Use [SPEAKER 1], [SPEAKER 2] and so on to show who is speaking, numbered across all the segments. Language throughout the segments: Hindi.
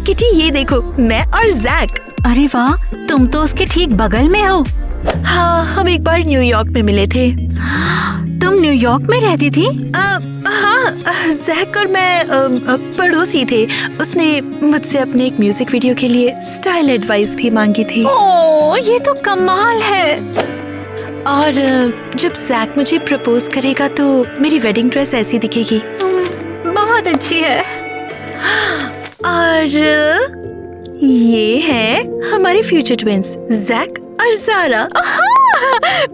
[SPEAKER 1] किटी ये देखो, मैं और जैक।
[SPEAKER 2] अरे वाह, तुम तो उसके ठीक बगल में हो।
[SPEAKER 1] हाँ, हम एक बार न्यूयॉर्क में मिले थे।
[SPEAKER 2] तुम न्यूयॉर्क में रहती थी?
[SPEAKER 1] हाँ, जैक और मैं पड़ोसी थे। उसने मुझसे अपने एक म्यूजिक वीडियो के लिए स्टाइल एडवाइस भी मांगी थी।
[SPEAKER 2] ओह, ये तो कमाल है।
[SPEAKER 1] और जब जैक मुझे प्रपोज करेगा तो मेरी वेडिंग ड्रेस ऐसी दिखेगी।
[SPEAKER 2] बहुत अच्छी है।
[SPEAKER 1] और ये है हमारे फ्यूचर ट्विंस, जैक और जारा।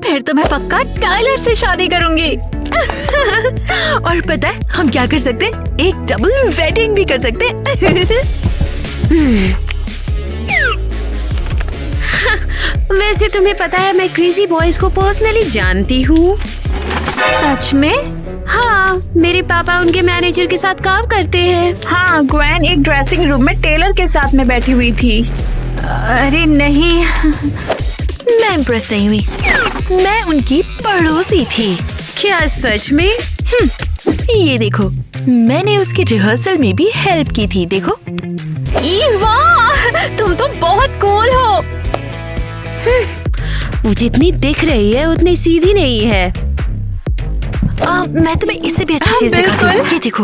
[SPEAKER 2] फिर तो मैं पक्का टाइलर से शादी करूंगी।
[SPEAKER 1] और पता है हम क्या कर सकते हैं? एक डबल वेडिंग भी कर सकते हैं।
[SPEAKER 3] वैसे तुम्हें पता है मैं क्रेजी बॉयज को पर्सनली जानती हूँ।
[SPEAKER 2] सच में?
[SPEAKER 3] हाँ, मेरे पापा उनके मैनेजर के साथ काम करते हैं।
[SPEAKER 4] हाँ, ग्वेन एक ड्रेसिंग रूम में टेलर के साथ में बैठी हुई थी।
[SPEAKER 2] अरे नहीं।
[SPEAKER 1] मैं इम्प्रेस नहीं हुई। मैं उनकी पड़ोसी थी।
[SPEAKER 3] क्या सच में?
[SPEAKER 1] ये देखो, मैंने उसकी रिहर्सल में भी हेल्प की थी। देखो।
[SPEAKER 2] ईवा, तुम तो बहुत कूल हो।
[SPEAKER 3] वो जितनी दिख रही है उतनी सीधी नहीं है।
[SPEAKER 1] मैं तुम्हें इससे भी अच्छी चीज दिखाती हूँ। ये देखो।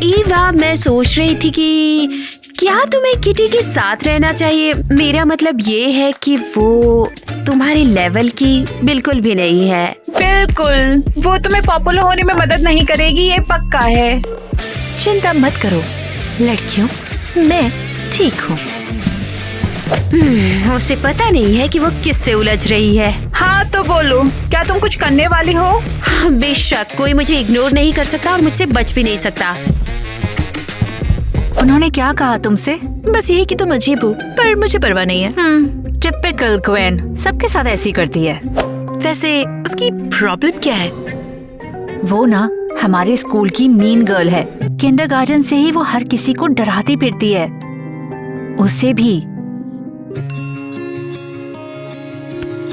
[SPEAKER 3] ईवा, मैं सोच रही थी कि क्या तुम्हें किटी के साथ रहना चाहिए। मेरा मतलब ये है कि वो तुम्हारे लेवल की बिल्कुल भी नहीं है।
[SPEAKER 4] बिल्कुल, वो तुम्हें पॉपुलर होने में मदद नहीं करेगी, ये पक्का है।
[SPEAKER 1] चिंता मत करो लड़कियों, मैं ठीक हूँ।
[SPEAKER 3] उसे पता नहीं है कि वो किससे उलझ रही है।
[SPEAKER 4] हाँ तो बोलो, क्या तुम कुछ करने वाली हो?
[SPEAKER 3] बेशक, कोई मुझे इग्नोर नहीं कर सकता और मुझसे बच भी नहीं सकता।
[SPEAKER 2] उन्होंने क्या कहा तुमसे?
[SPEAKER 1] बस यही कि तुम अजीब हो, पर मुझे परवाह नहीं है।
[SPEAKER 2] टिपिकल ग्वेन, सबके साथ ऐसी करती है।
[SPEAKER 1] वैसे उसकी प्रॉब्लम क्या है?
[SPEAKER 2] वो ना हमारे स्कूल की मीन गर्ल है। किंडरगार्टन से ही वो हर किसी को डराती फिरती है। उसे भी।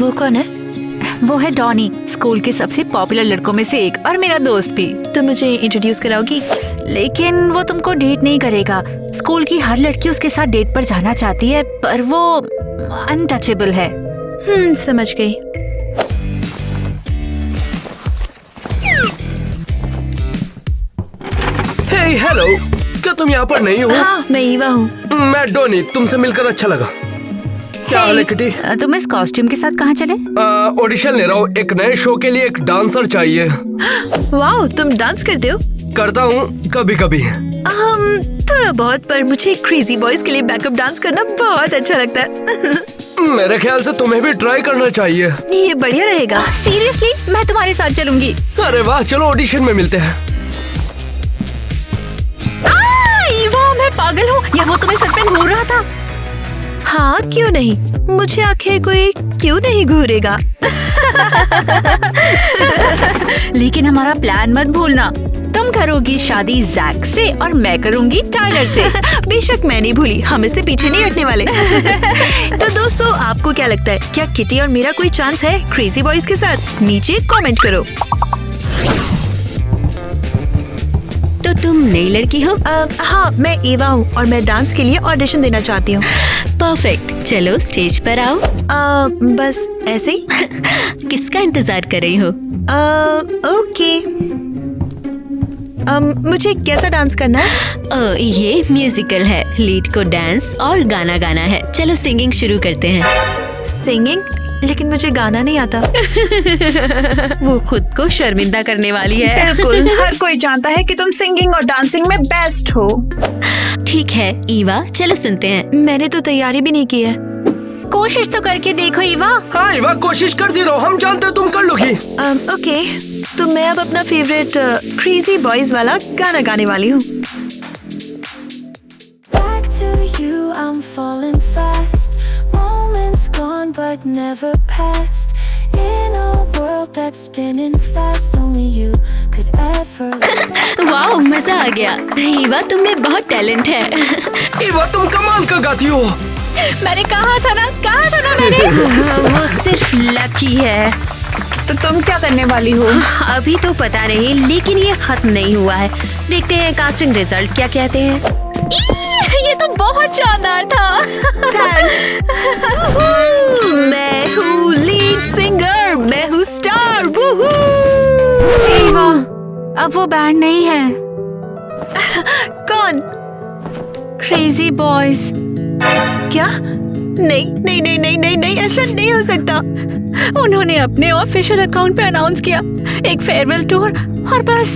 [SPEAKER 1] वो कौन है?
[SPEAKER 2] वो है डॉनी, स्कूल के सबसे पॉपुलर लड़कों में से एक, और मेरा दोस्त भी।
[SPEAKER 1] तुम मुझे इंट्रोड्यूस कराओगी?
[SPEAKER 2] लेकिन वो तुमको डेट नहीं करेगा। स्कूल की हर लड़की उसके साथ डेट पर जाना चाहती है, पर वो अनटचेबल है।
[SPEAKER 1] समझ गई।
[SPEAKER 5] हे हेलो, क्या तुम यहाँ पर नहीं हो?
[SPEAKER 1] हाँ, मैं ईवा हूँ।
[SPEAKER 5] मैं डोनी, तुमसे मिलकर अच्छा लगा। क्या हाल है किटी?
[SPEAKER 2] तुम इस कॉस्ट्यूम के साथ कहाँ चले?
[SPEAKER 5] ऑडिशन ले रहा हूँ, एक नए शो के लिए एक डांसर चाहिए।
[SPEAKER 1] वाह, तुम डांस करते हो?
[SPEAKER 5] करता हूँ कभी कभी।
[SPEAKER 1] थोड़ा बहुत, पर मुझे क्रेजी बॉयज के लिए बैकअप डांस करना बहुत अच्छा लगता है।
[SPEAKER 5] मेरे ख्याल से तुम्हें भी ट्राई करना चाहिए।
[SPEAKER 1] ये बढ़िया रहेगा।
[SPEAKER 2] सीरियसली, मैं तुम्हारे साथ चलूंगी।
[SPEAKER 5] अरे वाह, चलो ऑडिशन में मिलते हैं।
[SPEAKER 2] ईवा, मैं पागल हूँ या वो तुम्हें सच में घूर रहा था?
[SPEAKER 1] हाँ, क्यों नहीं, मुझे आखिर कोई क्यों नहीं घूरेगा।
[SPEAKER 2] लेकिन हमारा प्लान मत भूलना। तुम करोगी शादी जैक से और मैं करूंगी टाइलर से।
[SPEAKER 1] बेशक, मैं नहीं भूली, हम इससे पीछे नहीं हटने वाले। तो दोस्तों, आपको क्या लगता है, क्या किटी और मेरा कोई चांस है क्रेजी बॉयज के साथ? नीचे कमेंट करो।
[SPEAKER 3] तो तुम नई लड़की हो?
[SPEAKER 1] हाँ, मैं एवा हूँ और मैं डांस के लिए ऑडिशन देना चाहती हूँ।
[SPEAKER 3] परफेक्ट, चलो स्टेज पर आओ।
[SPEAKER 1] बस ऐसे ही।
[SPEAKER 3] किसका इंतजार कर रही हो?
[SPEAKER 1] ओके। मुझे कैसा डांस करना है?
[SPEAKER 3] ये म्यूजिकल है, लीड को डांस और गाना गाना है। चलो सिंगिंग शुरू करते हैं।
[SPEAKER 1] सिंगिंग? लेकिन मुझे गाना नहीं आता।
[SPEAKER 3] वो खुद को शर्मिंदा करने वाली है।
[SPEAKER 4] बिल्कुल, हर कोई जानता है कि तुम सिंगिंग और डांसिंग में बेस्ट हो।
[SPEAKER 3] ठीक है ईवा, चलो सुनते हैं।
[SPEAKER 1] मैंने तो तैयारी भी नहीं की है।
[SPEAKER 2] कोशिश तो करके देखो ईवा।
[SPEAKER 5] हाँ ईवा, कोशिश करती रहो, हम जानते हैं तुम कर लोगी।
[SPEAKER 1] ओके, तो मैं अब अपना फेवरेट क्रेजी बॉयज वाला गाना गाने वाली हूँ।
[SPEAKER 6] Back to you, I'm falling fast. Moments gone but never past. In a world that's spinning fast, only you could ever.
[SPEAKER 3] वाह, मजा आ गया। ईवा, तुम में बहुत टैलेंट है।
[SPEAKER 5] ईवा, तुम कमाल का गाती हो।
[SPEAKER 2] मैंने कहा था ना मैंने।
[SPEAKER 3] वो सिर्फ लकी है।
[SPEAKER 4] तो तुम क्या करने वाली हो?
[SPEAKER 3] अभी तो पता नहीं, लेकिन ये खत्म नहीं हुआ है। देखते हैं कास्टिंग रिजल्ट क्या कहते हैं।
[SPEAKER 2] ये तो बहुत शानदार था।
[SPEAKER 1] मैं हूँ लीड सिंगर, मैं हूँ स्टार।
[SPEAKER 2] ईवा, अब वो बैंड नहीं है।
[SPEAKER 1] कौन?
[SPEAKER 2] Crazy boys.
[SPEAKER 1] क्या? नहीं नहीं नहीं नहीं नहीं नहीं, ऐसा नहीं हो सकता।
[SPEAKER 2] उन्होंने अपने ऑफिशियल अकाउंट पे अनाउंस किया एक फेयरवेल टूर और बस।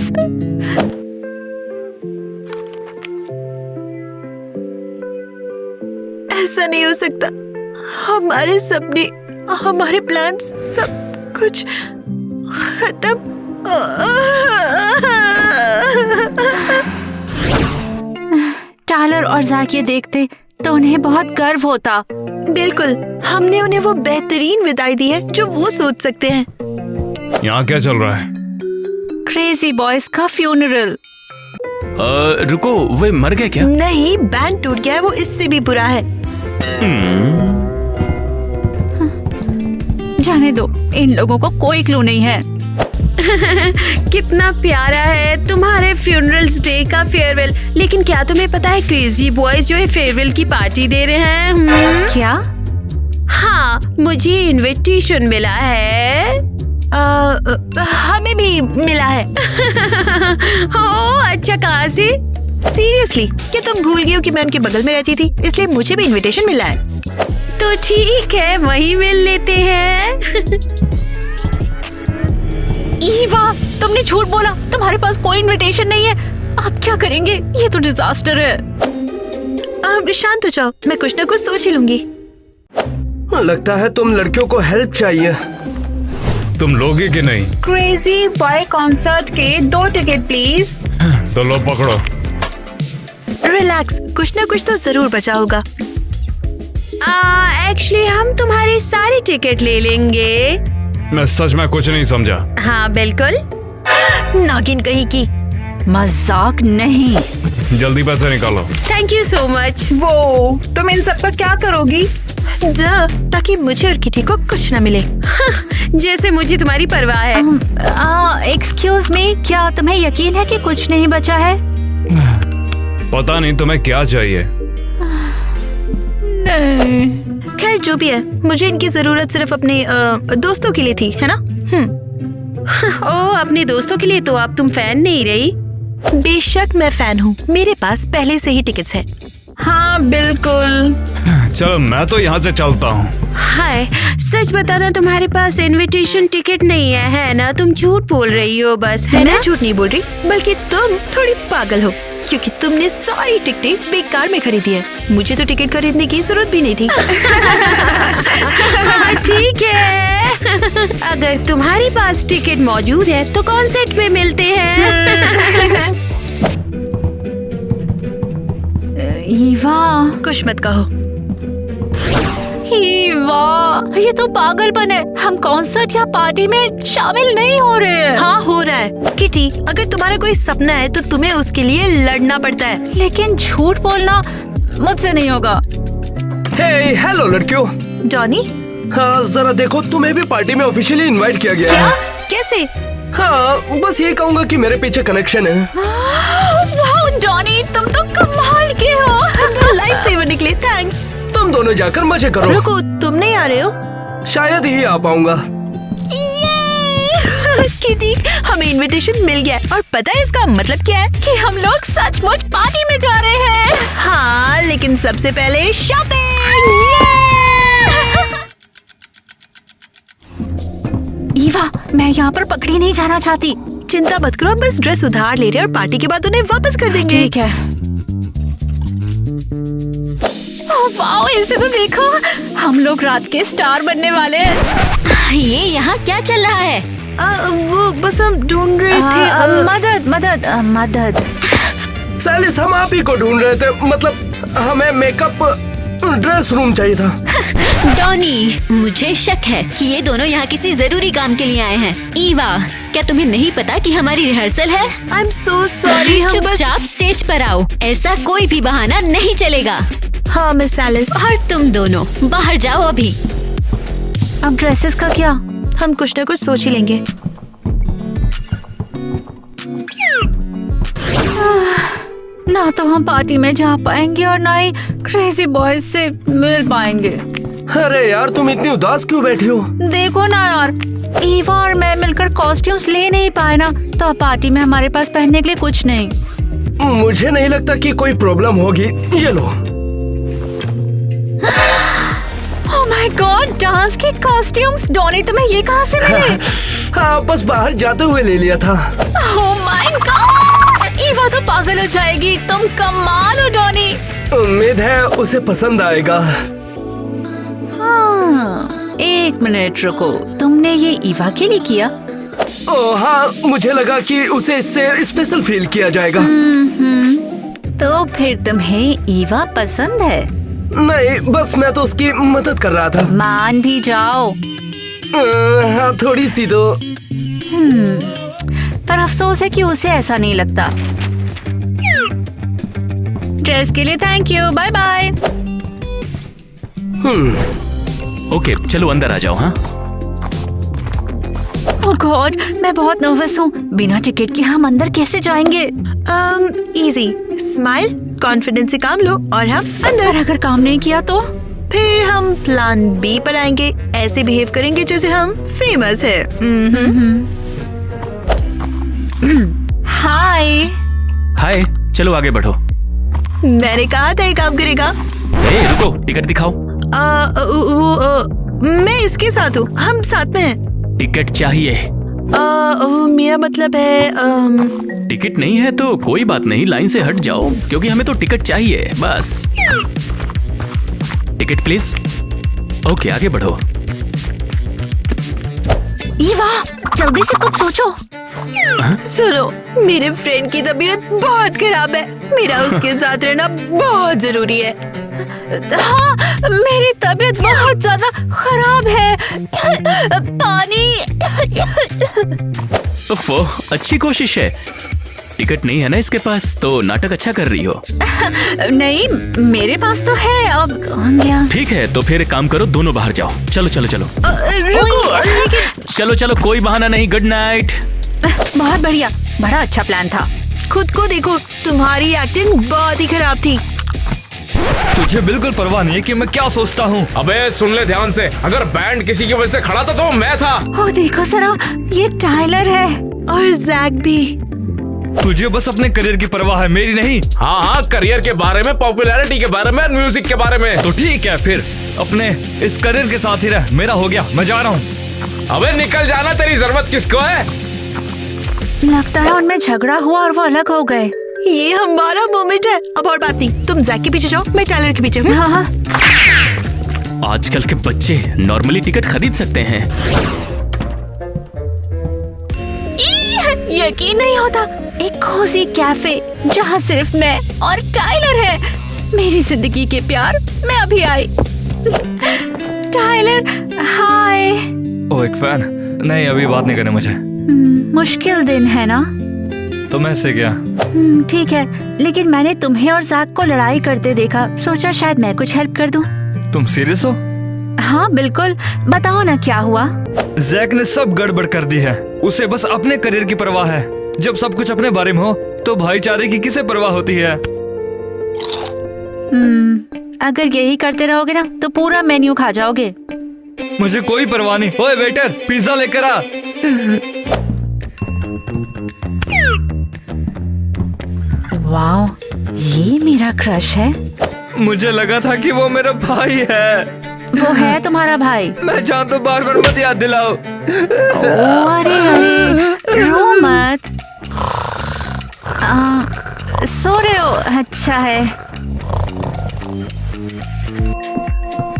[SPEAKER 1] ऐसा नहीं हो सकता। हमारे सपने, हमारे प्लान्स, सब कुछ खत्म।
[SPEAKER 2] टालर और जैक ये देखते तो उन्हें बहुत गर्व होता।
[SPEAKER 1] बिल्कुल, हमने उन्हें वो बेहतरीन विदाई दी है जो वो सोच सकते हैं।
[SPEAKER 7] यहाँ क्या चल रहा है?
[SPEAKER 2] क्रेजी बॉयज का फ्यूनरल।
[SPEAKER 5] रुको, वे मर गए क्या?
[SPEAKER 1] नहीं, बैंड टूट गया है, वो इससे भी बुरा है।
[SPEAKER 2] जाने दो, इन लोगों को कोई क्लू नहीं है।
[SPEAKER 3] कितना प्यारा है तुम्हारे फ्यूनरल्स डे का फेयरवेल। लेकिन क्या तुम्हें पता है क्रेजी बॉयज जो है फेयरवेल की पार्टी दे रहे हैं?
[SPEAKER 2] क्या?
[SPEAKER 3] हाँ, मुझे इनविटेशन मिला है।
[SPEAKER 1] हमें भी मिला है।
[SPEAKER 3] ओह अच्छा, कहाँ से?
[SPEAKER 1] सीरियसली, क्या तुम भूल गई हो कि मैं उनके बगल में रहती थी, इसलिए मुझे भी इनविटेशन मिला है।
[SPEAKER 3] तो ठीक है, वहीं मिल लेते हैं।
[SPEAKER 2] ईवा, तुमने झूठ बोला, तुम्हारे पास कोई इनविटेशन नहीं है। आप क्या करेंगे? ये तो डिजास्टर है।
[SPEAKER 1] शांत हो जाओ, मैं कुछ ना कुछ सोच ही लूंगी।
[SPEAKER 5] लगता है तुम लड़कियों को हेल्प चाहिए।
[SPEAKER 7] तुम लोगे कि नहीं?
[SPEAKER 4] क्रेजी बॉय कॉन्सर्ट के 2 टिकट प्लीज।
[SPEAKER 7] तो लो पकड़ो।
[SPEAKER 1] रिलैक्स, कुछ ना कुछ तो जरूर बचा होगा।
[SPEAKER 3] एक्चुअली हम तुम्हारे सारे टिकट ले लेंगे।
[SPEAKER 7] मैं सच में कुछ नहीं समझा।
[SPEAKER 3] हाँ बिल्कुल।
[SPEAKER 1] नागिन कहीं की।
[SPEAKER 2] मजाक नहीं।
[SPEAKER 7] जल्दी पैसे निकालो।
[SPEAKER 3] Thank you so much.
[SPEAKER 4] वो तुम इन सब का क्या करोगी?
[SPEAKER 1] ताकि मुझे और किटी को कुछ न मिले।
[SPEAKER 3] जैसे मुझे तुम्हारी परवाह है।
[SPEAKER 2] एक्सक्यूज मी, क्या तुम्हें यकीन है कि कुछ नहीं बचा है?
[SPEAKER 7] पता नहीं तुम्हें क्या चाहिए।
[SPEAKER 2] नहीं।
[SPEAKER 1] खैर जो भी है, मुझे इनकी जरूरत सिर्फ अपने दोस्तों के लिए थी, है ना?
[SPEAKER 3] ओह, अपने दोस्तों के लिए तो अब तुम फैन नहीं रही।
[SPEAKER 1] बेशक मैं फैन हूँ, मेरे पास पहले से ही टिकट्स हैं।
[SPEAKER 4] हाँ बिल्कुल।
[SPEAKER 7] चलो मैं तो यहाँ से चलता हूँ।
[SPEAKER 3] हाय, सच बताना तुम्हारे पास इनविटेशन टिकट नहीं है ना? तुम झूठ बोल रही हो बस, है ना?
[SPEAKER 1] मैं झूठ नहीं बोल रही, बल्कि तुम थोड़ी पागल हो, क्योंकि तुमने सारी टिकटें बेकार में खरीदी है। मुझे तो टिकट खरीदने की जरूरत भी नहीं थी।
[SPEAKER 3] हाँ, ठीक है। अगर तुम्हारे पास टिकट मौजूद है तो कॉन्सर्ट में मिलते हैं।
[SPEAKER 2] ईवा,
[SPEAKER 1] कुछ मत कहो।
[SPEAKER 2] ईवा, ये तो पागलपन है। हम कॉन्सर्ट या पार्टी में शामिल नहीं हो रहे हैं।
[SPEAKER 1] हाँ हो रहा है। किटी, अगर तुम्हारा कोई सपना है तो तुम्हें उसके लिए लड़ना पड़ता है।
[SPEAKER 2] लेकिन झूठ बोलना मुझसे नहीं होगा।
[SPEAKER 5] हे, हेलो लड़कियों।
[SPEAKER 1] डॉनी,
[SPEAKER 5] हाँ जरा देखो, तुम्हें भी पार्टी में ऑफिशियली इनवाइट किया गया है।
[SPEAKER 1] कैसे?
[SPEAKER 5] हाँ, बस ये कहूँगा कि मेरे पीछे कनेक्शन है।
[SPEAKER 2] वाह डॉनी, तुम तो कमाल के हो।
[SPEAKER 1] तुम तो लाइफ सेवर निकले, थैंक्स।
[SPEAKER 5] तुम दोनों जाकर मजे करो।
[SPEAKER 1] रुको, तुम नहीं आ रहे हो?
[SPEAKER 5] शायद ही आ पाऊंगा।
[SPEAKER 1] किटी, हमें इनविटेशन मिल गया और पता है इसका मतलब क्या है?
[SPEAKER 2] कि हम लोग सचमुच पार्टी में जा रहे हैं।
[SPEAKER 1] हाँ, लेकिन सबसे पहले शॉपिंग।
[SPEAKER 2] ईवा, मैं यहाँ पर पकड़ी नहीं जाना चाहती।
[SPEAKER 1] चिंता मत करो, बस ड्रेस उधार ले रहे और पार्टी के बाद उन्हें वापस कर देंगे।
[SPEAKER 2] ठीक है। वाओ, इसे तो देखो, हम लोग रात के स्टार बनने वाले हैं।
[SPEAKER 8] ये यहाँ क्या चल रहा है?
[SPEAKER 1] वो बस हम ढूंढ रहे थे।
[SPEAKER 2] मदद मदद मदद।
[SPEAKER 5] सैलिस, हम आप ही को ढूंढ रहे थे। मतलब हमें मेकअप ड्रेस रूम चाहिए था।
[SPEAKER 8] डॉनी, मुझे शक है कि ये दोनों यहाँ किसी जरूरी काम के लिए आए हैं। ईवा, क्या तुम्हें नहीं पता कि हमारी रिहर्सल है?
[SPEAKER 1] I am so sorry. हम बस।
[SPEAKER 8] चुपचाप स्टेज पर आओ, ऐसा कोई भी बहाना नहीं चलेगा।
[SPEAKER 1] हाँ मिस एलिस।
[SPEAKER 8] और तुम दोनों बाहर जाओ अभी।
[SPEAKER 2] अब ड्रेसेस का क्या?
[SPEAKER 1] हम कुछ ना कुछ सोच ही लेंगे।
[SPEAKER 2] ना तो हम पार्टी में जा पाएंगे और ना ही क्रेजी बॉयज से मिल पाएंगे।
[SPEAKER 5] अरे यार तुम इतनी उदास क्यों बैठी हो?
[SPEAKER 2] देखो ना यार, ईवा और मैं मिलकर कॉस्ट्यूम्स ले नहीं पाए ना, तो अब पार्टी में हमारे पास पहनने के लिए कुछ नहीं।
[SPEAKER 5] मुझे नहीं लगता कि कोई प्रॉब्लम होगी। ये लो।
[SPEAKER 2] ओह माय गॉड, डांस के कॉस्ट्यूम्स। डॉनी तुम्हें ये कहाँ से मिले?
[SPEAKER 5] हाँ बस बाहर जाते हुए ले लिया था।
[SPEAKER 2] ओह माय गॉड, ईवा तो पागल हो जाएगी। तुम कमाल हो डॉनी।
[SPEAKER 5] उम्मीद है उसे पसंद आएगा।
[SPEAKER 2] हाँ, एक मिनट रुको, तुमने ये ईवा के लिए किया?
[SPEAKER 5] ओह हाँ, मुझे लगा कि उसे इससे स्पेशल फील किया जाएगा।
[SPEAKER 2] तो फिर तुम्हें ईवा पसंद है?
[SPEAKER 5] नहीं, बस मैं तो उसकी मदद कर रहा था।
[SPEAKER 2] मान भी जाओ।
[SPEAKER 5] हाँ थोड़ी सी तो।
[SPEAKER 2] पर अफसोस है कि उसे ऐसा नहीं लगता। ड्रेस के लिए thank you, bye bye.
[SPEAKER 9] Okay चलो अंदर आ जाओ। हाँ
[SPEAKER 2] ओह गॉड, मैं बहुत नर्वस हूँ। बिना टिकट के हम अंदर कैसे जाएंगे?
[SPEAKER 1] इजी, स्माइल, कॉन्फिडेंस से काम लो और हम
[SPEAKER 2] पर
[SPEAKER 1] अंदर।
[SPEAKER 2] अगर काम नहीं किया तो?
[SPEAKER 1] फिर हम प्लान बी पर आएंगे। ऐसे बिहेव करेंगे जैसे हम फेमस है।
[SPEAKER 2] हाय।
[SPEAKER 9] हाय, चलो आगे बढ़ो।
[SPEAKER 1] मैंने कहा था ये काम करेगा।
[SPEAKER 9] ए, रुको, टिकट दिखाओ।
[SPEAKER 1] मैं इसके साथ हूँ, हम साथ में हैं।
[SPEAKER 9] टिकट चाहिए।
[SPEAKER 1] मेरा मतलब है
[SPEAKER 9] टिकट नहीं है तो कोई बात नहीं, लाइन से हट जाओ, क्योंकि हमें तो टिकट चाहिए बस। Ticket please. ओके आगे बढ़ो।
[SPEAKER 2] ईवा, जल्दी से कुछ सोचो।
[SPEAKER 1] सुनो, मेरे फ्रेंड की तबीयत बहुत खराब है। मेरा उसके साथ रहना बहुत जरूरी है।
[SPEAKER 2] हाँ, मेरी तबीयत बहुत ज्यादा खराब है। पानी।
[SPEAKER 9] ओफो, अच्छी कोशिश है। टिकट नहीं है ना इसके पास, तो नाटक अच्छा कर रही हो।
[SPEAKER 2] नहीं, मेरे पास तो है। अब कौन गया?
[SPEAKER 9] ठीक है, तो फिर एक काम करो, दोनों बाहर जाओ। चलो चलो चलो।
[SPEAKER 1] रुको,
[SPEAKER 9] चलो चलो, कोई बहाना नहीं। Good night.
[SPEAKER 2] बहुत बढ़िया, बड़ा अच्छा प्लान था।
[SPEAKER 1] खुद को देखो, तुम्हारी एक्टिंग बहुत ही खराब थी।
[SPEAKER 7] तुझे बिल्कुल परवाह नहीं है कि मैं क्या सोचता हूँ।
[SPEAKER 10] अबे सुन ले ध्यान से, अगर बैंड किसी की वजह से खड़ा था तो मैं था।
[SPEAKER 2] ओ देखो जरा, ये टाइलर है।
[SPEAKER 1] और जैक भी।
[SPEAKER 7] तुझे बस अपने करियर की परवाह है, मेरी नहीं।
[SPEAKER 10] हाँ हाँ, करियर के बारे में, पॉपुलैरिटी के बारे में, म्यूजिक के बारे में।
[SPEAKER 7] तो ठीक है, फिर अपने इस करियर के साथ ही रह। मेरा हो गया, मैं जा रहा हूँ।
[SPEAKER 10] अबे निकल जाना, तेरी जरूरत किसको है?
[SPEAKER 2] लगता है उनमें झगड़ा हुआ और वो अलग हो गए।
[SPEAKER 1] ये हमारा मोमेंट है। अब और बात नहीं, तुम जैक के पीछे जाओ, मैं टाइलर के पीछे हूँ।
[SPEAKER 2] हाँ हाँ।
[SPEAKER 9] आजकल के बच्चे नॉर्मली टिकट खरीद सकते हैं।
[SPEAKER 2] यकीन नहीं होता, एक कोजी कैफे जहाँ सिर्फ मैं और टाइलर है। मेरी जिंदगी के प्यार, मैं अभी आई। टाइलर, हाय।
[SPEAKER 7] ओ एक फैन? नहीं, अभी बात नहीं करनी मुझे।
[SPEAKER 2] मुश्किल दिन है ना?
[SPEAKER 7] तो मैं से क्या?
[SPEAKER 2] ठीक है, लेकिन मैंने तुम्हें और जैक को लड़ाई करते देखा, सोचा शायद मैं कुछ हेल्प कर दूं।
[SPEAKER 7] तुम सीरियस हो?
[SPEAKER 2] हाँ बिल्कुल, बताओ ना क्या हुआ।
[SPEAKER 7] जैक ने सब गड़बड़ कर दी है। उसे बस अपने करियर की परवाह है। जब सब कुछ अपने बारे में हो तो भाईचारे की किसे परवाह होती है?
[SPEAKER 2] अगर यही करते रहोगे ना तो पूरा मेन्यू खा जाओगे।
[SPEAKER 7] मुझे कोई परवाह नहीं। ओए वेटर, पिज्जा लेकर आ।
[SPEAKER 2] वाह, ये मेरा क्रश है।
[SPEAKER 7] मुझे लगा था कि वो मेरा भाई है।
[SPEAKER 2] वो है तुम्हारा भाई?
[SPEAKER 7] मैं जानता हूँ, बार बार मत याद दिलाओ।
[SPEAKER 2] ओ, अरे रो मत। सो रहे हो? अच्छा है।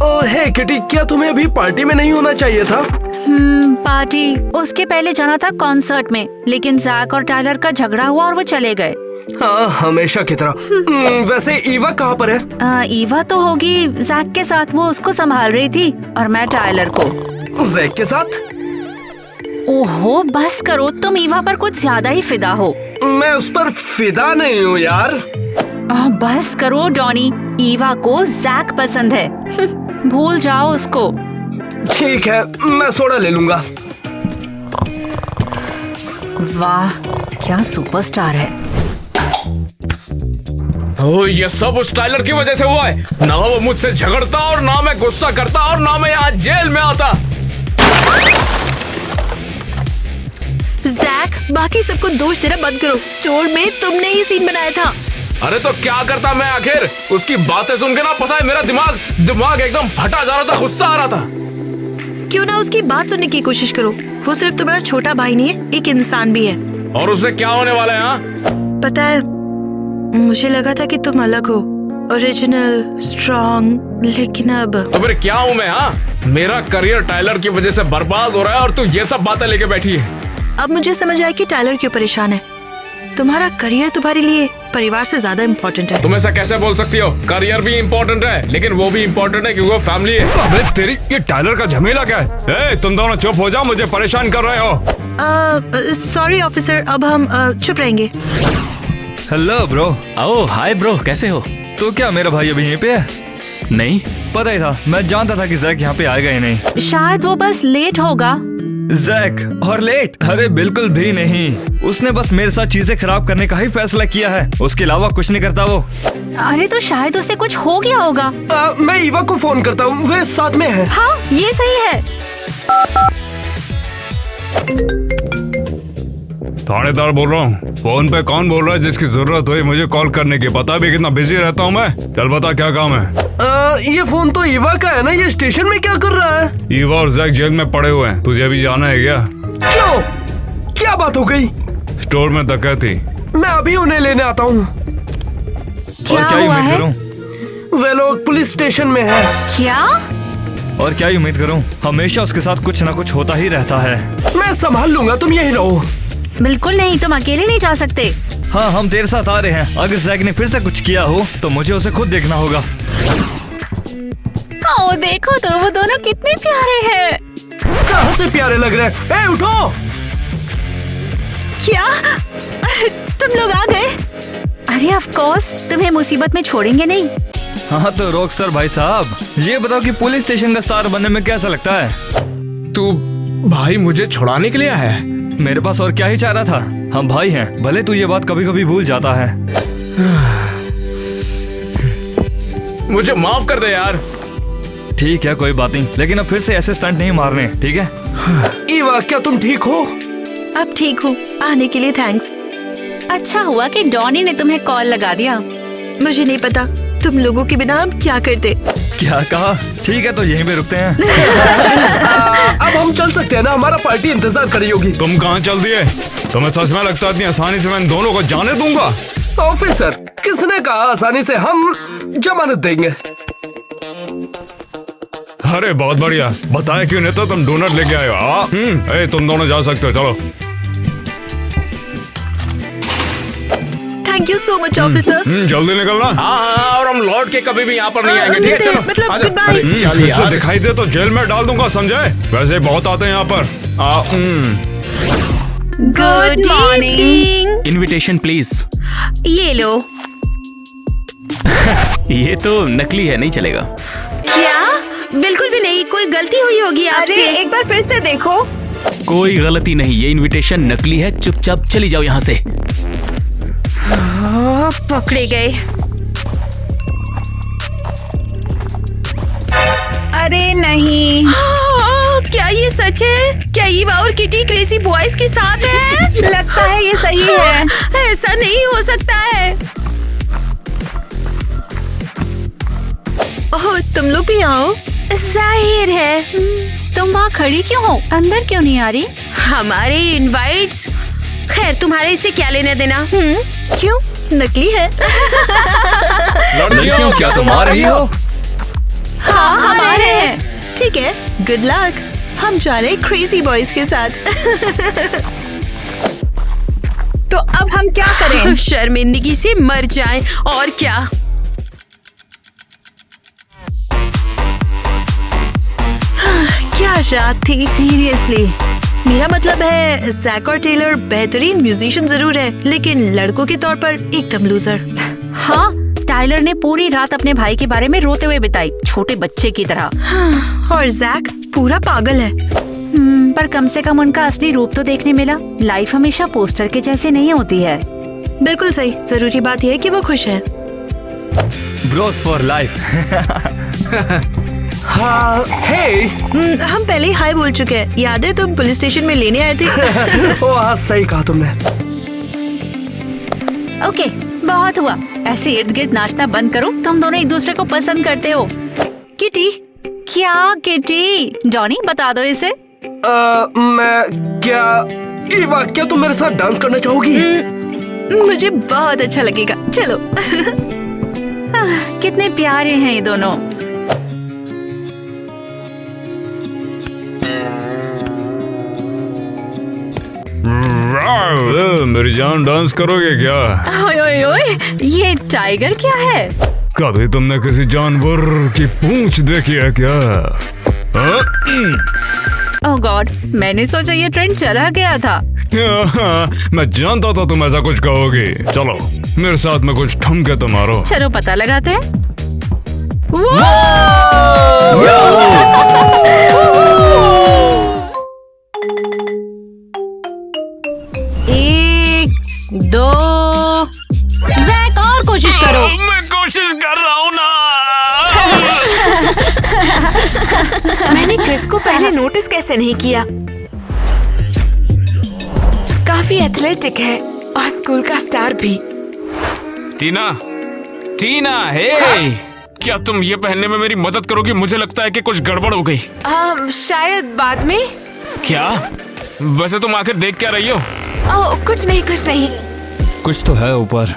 [SPEAKER 5] ओह हे किटी, क्या तुम्हें अभी पार्टी में नहीं होना चाहिए था?
[SPEAKER 2] पार्टी, उसके पहले जाना था कॉन्सर्ट में, लेकिन जैक और टाइलर का झगड़ा हुआ और वो चले गए।
[SPEAKER 5] हाँ, हमेशा की तरह। वैसे ईवा कहाँ पर है?
[SPEAKER 2] ईवा तो होगी जैक के साथ, वो उसको संभाल रही थी, और मैं टाइलर को।
[SPEAKER 5] जैक के साथ?
[SPEAKER 2] ओहो बस करो, तुम ईवा पर कुछ ज्यादा ही फिदा हो।
[SPEAKER 5] मैं उस पर फिदा नहीं हूँ यार।
[SPEAKER 2] बस करो डॉनी, ईवा को जैक पसंद है। भूल जाओ उसको।
[SPEAKER 5] ठीक है, मैं सोडा ले लूंगा।
[SPEAKER 2] वाह, क्या सुपरस्टार है।
[SPEAKER 10] ओह, ये सब उस टाइलर की वजह से हुआ है। ना वो मुझसे झगड़ता और ना मैं गुस्सा करता और ना मैं यहाँ जेल में आता।
[SPEAKER 1] जैक, बाकी सबको दोष देना बंद करो। स्टोर में तुमने ही सीन बनाया था।
[SPEAKER 10] अरे तो क्या करता मैं आखिर? उसकी बातें सुन के ना पता है मेरा दिमाग एकदम फटा जा रहा था, गुस्सा आ रहा था।
[SPEAKER 1] क्यों ना उसकी बात सुनने की कोशिश करो। वो सिर्फ तुम्हारा छोटा भाई नहीं है, एक इंसान भी है।
[SPEAKER 10] और उससे क्या होने वाला है? हाँ,
[SPEAKER 1] पता है, मुझे लगा था कि तुम अलग हो, ओरिजिनल, स्ट्रॉन्ग, लेकिन अब
[SPEAKER 10] तो फिर क्या हूँ मैं? हाँ, मेरा करियर टाइलर की वजह से बर्बाद हो रहा है और तू ये सब बातें लेके बैठी है।
[SPEAKER 1] अब मुझे समझ आया कि टाइलर क्यों परेशान है। तुम्हारा करियर तुम्हारे लिए परिवार से ज्यादा इम्पोर्टेंट है।
[SPEAKER 10] तुम ऐसा कैसे बोल सकती हो? करियर भी इम्पोर्टेंट है, लेकिन वो भी इम्पोर्टेंट है क्योंकि वो फैमिली है।
[SPEAKER 7] अबे तेरी, ये टाइलर का झमेला क्या है? तुम दोनों चुप हो जाओ, मुझे परेशान कर रहे हो।
[SPEAKER 1] सॉरी ऑफिसर, अब हम चुप रहेंगे।
[SPEAKER 7] Hello bro.
[SPEAKER 9] Oh hi bro, कैसे हो?
[SPEAKER 7] तो क्या मेरा भाई अभी यहीं पे है?
[SPEAKER 9] नहीं,
[SPEAKER 7] पता ही था, मैं जानता था कि जैक यहाँ पे आएगा ही नहीं।
[SPEAKER 2] शायद वो बस लेट होगा।
[SPEAKER 7] जैक और लेट? अरे बिल्कुल भी नहीं। उसने बस मेरे साथ चीजें खराब करने का ही फैसला किया है, उसके अलावा कुछ नहीं करता वो।
[SPEAKER 2] अरे तो शायद उसे कुछ हो गया होगा।
[SPEAKER 5] मैं ईवा को फोन करता हूँ, वे साथ में है।
[SPEAKER 2] हाँ, ये सही है।
[SPEAKER 11] थानेदार बोल रहा हूँ। फोन पे कौन बोल रहा है? जिसकी जरूरत हुई मुझे कॉल करने की। पता भी कितना बिजी रहता हूँ मैं। चल बता क्या काम है?
[SPEAKER 5] ये फोन तो ईवा का है ना? ये स्टेशन में क्या कर रहा है?
[SPEAKER 11] ईवा और जैक जेल में पड़े हुए हैं, तुझे भी जाना है क्या?
[SPEAKER 5] क्यों? क्या बात हो गई?
[SPEAKER 11] स्टोर में डकैती।
[SPEAKER 5] मैं अभी उन्हें लेने आता हूँ।
[SPEAKER 2] क्या
[SPEAKER 7] और क्या
[SPEAKER 2] हुआ
[SPEAKER 7] उम्मीद
[SPEAKER 2] है?
[SPEAKER 7] करूं?
[SPEAKER 5] वे लोग पुलिस स्टेशन में है।
[SPEAKER 2] क्या?
[SPEAKER 7] और क्या ही उम्मीद करूं? हमेशा उसके साथ कुछ ना कुछ होता ही रहता है।
[SPEAKER 5] मैं संभाल लूंगा, तुम यहीं रहो।
[SPEAKER 2] बिल्कुल नहीं, तुम अकेले नहीं जा सकते।
[SPEAKER 7] हाँ, हम तेरे साथ आ रहे हैं। अगर जैक ने फिर से कुछ किया हो तो मुझे उसे खुद देखना होगा।
[SPEAKER 2] ओ देखो तो, वो दोनों कितने प्यारे हैं।
[SPEAKER 5] कहाँ से प्यारे लग रहे हैं? ए उठो!
[SPEAKER 1] क्या तुम लोग आ गए?
[SPEAKER 2] अरे ऑफ कोर्स, तुम्हें मुसीबत में छोड़ेंगे नहीं।
[SPEAKER 7] हाँ तो रॉकस्टार भाई साहब, ये बताओ कि पुलिस स्टेशन का स्टार बनने में कैसा लगता है?
[SPEAKER 10] तू भाई मुझे छुड़ाने के लिए आया है?
[SPEAKER 7] मेरे पास और क्या ही चाह रहा था। हम भाई हैं, भले तू ये बात कभी कभी भूल जाता है।
[SPEAKER 10] मुझे माफ कर दे यार।
[SPEAKER 7] ठीक है, कोई बात नहीं, लेकिन अब फिर से ऐसे स्टंट नहीं मारने, ठीक है?
[SPEAKER 5] ईवा, क्या तुम ठीक हो?
[SPEAKER 1] अब ठीक हूँ, आने के लिए थैंक्स।
[SPEAKER 2] अच्छा हुआ कि डॉनी ने तुम्हें कॉल लगा दिया।
[SPEAKER 1] मुझे नहीं पता तुम लोगों के बिना हम क्या करते।
[SPEAKER 7] क्या कहा? ठीक है, तो यहीं पे रुकते हैं।
[SPEAKER 5] अब हम चल सकते हैं ना? हमारा पार्टी इंतजार कर रही होगी।
[SPEAKER 11] तुम कहाँ चल दिए? तुम्हें सच में लगता है इतनी आसानी से मैं इन दोनों को जाने दूंगा?
[SPEAKER 5] ऑफिसर, किसने कहा आसानी से हम जमानत देंगे?
[SPEAKER 11] अरे बहुत बढ़िया, बताया क्यों नहीं? तो तुम डोनट लेके आए हो। तुम दोनों जा सकते हो, चलो।
[SPEAKER 1] Thank you so much officer.
[SPEAKER 11] जल्दी निकलना।
[SPEAKER 10] हाँ, और हम लौट के कभी भी यहाँ पर नहीं आएंगे, ठीक है? चलो,
[SPEAKER 1] मतलब
[SPEAKER 10] आजा।
[SPEAKER 1] goodbye।
[SPEAKER 10] अरे, चल
[SPEAKER 11] फिर से
[SPEAKER 10] यार।
[SPEAKER 11] दिखाई दे तो जेल में डाल दूंगा, समझे? वैसे बहुत आते हैं यहाँ पर।
[SPEAKER 3] Good morning.
[SPEAKER 9] Invitation please.
[SPEAKER 3] ये लो।
[SPEAKER 9] ये तो नकली है, नहीं चलेगा।
[SPEAKER 3] क्या? बिल्कुल भी नहीं, कोई गलती हुई होगी
[SPEAKER 4] अरे
[SPEAKER 3] आपसे।
[SPEAKER 4] एक बार फिर से देखो।
[SPEAKER 9] कोई गलती नहीं, ये इनविटेशन नकली है। चुपचाप चली जाओ यहाँ से।
[SPEAKER 3] पकड़े गए।
[SPEAKER 4] अरे नहीं,
[SPEAKER 3] क्या ये सच है? क्या ईवा और किटी क्रेजी बॉयज के साथ है?
[SPEAKER 4] लगता है ये सही है।
[SPEAKER 3] ऐसा नहीं हो सकता है।
[SPEAKER 1] ओह, तुम लोग भी आओ।
[SPEAKER 3] जाहिर है।
[SPEAKER 2] तुम वहाँ खड़ी क्यों हो? अंदर क्यों नहीं आ रही?
[SPEAKER 3] हमारे इनवाइट्स। खैर, तुम्हारे इससे क्या लेना देना?
[SPEAKER 1] क्यों? नकली है।
[SPEAKER 7] लड़कियों, क्या तुम आ रही हो?
[SPEAKER 1] हाँ, हमारे हैं। ठीक है, गुड लक। हम जा रहे क्रेजी बॉयज के साथ।
[SPEAKER 4] तो अब हम क्या करें?
[SPEAKER 3] शर्मिंदगी से मर जाएं, और क्या।
[SPEAKER 1] क्या रात थी।
[SPEAKER 2] सीरियसली।
[SPEAKER 1] मेरा मतलब है, जैक और टेलर बेहतरीन म्यूजिशियन जरूर है, लेकिन लड़कों के तौर पर एकदम लूजर।
[SPEAKER 2] हाँ, टाइलर ने पूरी रात अपने भाई के बारे में रोते हुए बिताई, छोटे बच्चे की तरह।
[SPEAKER 1] और जैक पूरा पागल है।
[SPEAKER 2] पर कम से कम उनका असली रूप तो देखने मिला। लाइफ हमेशा पोस्टर के जैसे नहीं होती है।
[SPEAKER 1] बिल्कुल सही। जरूरी बात यह है कि वो खुश है।
[SPEAKER 7] Bros for life.
[SPEAKER 5] हाँ, हे।
[SPEAKER 1] हम पहले ही हाय बोल चुके हैं। याद है तुम पुलिस स्टेशन में लेने आए थे?
[SPEAKER 5] ओ हाँ, सही कहा तुमने।
[SPEAKER 2] ओके, बहुत हुआ। ऐसे इर्द गिर्द नाचना बंद करो। तुम दोनों एक दूसरे को पसंद करते हो।
[SPEAKER 1] किटी।
[SPEAKER 2] क्या किटी? जॉनी बता दो इसे।
[SPEAKER 5] मैं क्या ईवा, क्या तुम मेरे साथ डांस करना चाहोगी?
[SPEAKER 1] मुझे बहुत अच्छा लगेगा। चलो।
[SPEAKER 2] कितने प्यारे हैं ये दोनों।
[SPEAKER 11] मेरी जान, डांस करोगे क्या?
[SPEAKER 2] ओए ओए ओए, ये टाइगर क्या है?
[SPEAKER 11] कभी तुमने किसी जानवर की पूंछ देखी है क्या?
[SPEAKER 2] ओह गॉड, मैंने सोचा ये ट्रेंड चला गया था।
[SPEAKER 11] मैं जानता था तुम ऐसा कुछ कहोगी। चलो मेरे साथ में कुछ ठुमके तो मारो।
[SPEAKER 2] चलो पता लगाते हैं।
[SPEAKER 1] एक, दो।
[SPEAKER 2] जैक, और कोशिश करो।
[SPEAKER 10] मैं कोशिश कर रहा हूँ ना।
[SPEAKER 3] मैंने क्रिस को पहले नोटिस कैसे नहीं किया? काफी एथलेटिक है और स्कूल का स्टार भी।
[SPEAKER 10] टीना, टीना, हे। क्या तुम ये पहनने में मेरी मदद करोगी? मुझे लगता है कि कुछ गड़बड़ हो गई।
[SPEAKER 3] शायद बाद में।
[SPEAKER 10] क्या? वैसे तुम आखिर देख क्या रही हो?
[SPEAKER 3] कुछ नहीं, कुछ नहीं।
[SPEAKER 7] कुछ तो है ऊपर।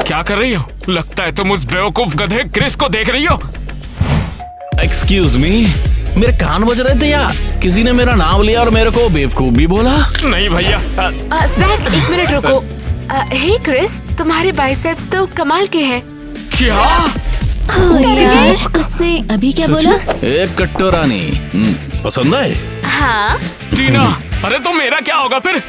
[SPEAKER 10] क्या कर रही हो? लगता है तुम उस बेवकूफ गधे क्रिस को देख रही हो।
[SPEAKER 9] एक्सक्यूज मी, मेरे कान बज रहे थे या किसी ने मेरा नाम लिया और मेरे को बेवकूफ भी बोला?
[SPEAKER 10] नहीं भैया।
[SPEAKER 3] जैक, एक मिनट रुको। हे क्रिस, तुम्हारे बाइसेप्स तो कमाल के हैं।
[SPEAKER 10] क्या?
[SPEAKER 8] यार, उसने अभी क्या बोला?
[SPEAKER 9] एक कट्टो रानी। पसंद है?
[SPEAKER 3] हाँ।
[SPEAKER 10] टीना, अरे तो मेरा क्या होगा फिर?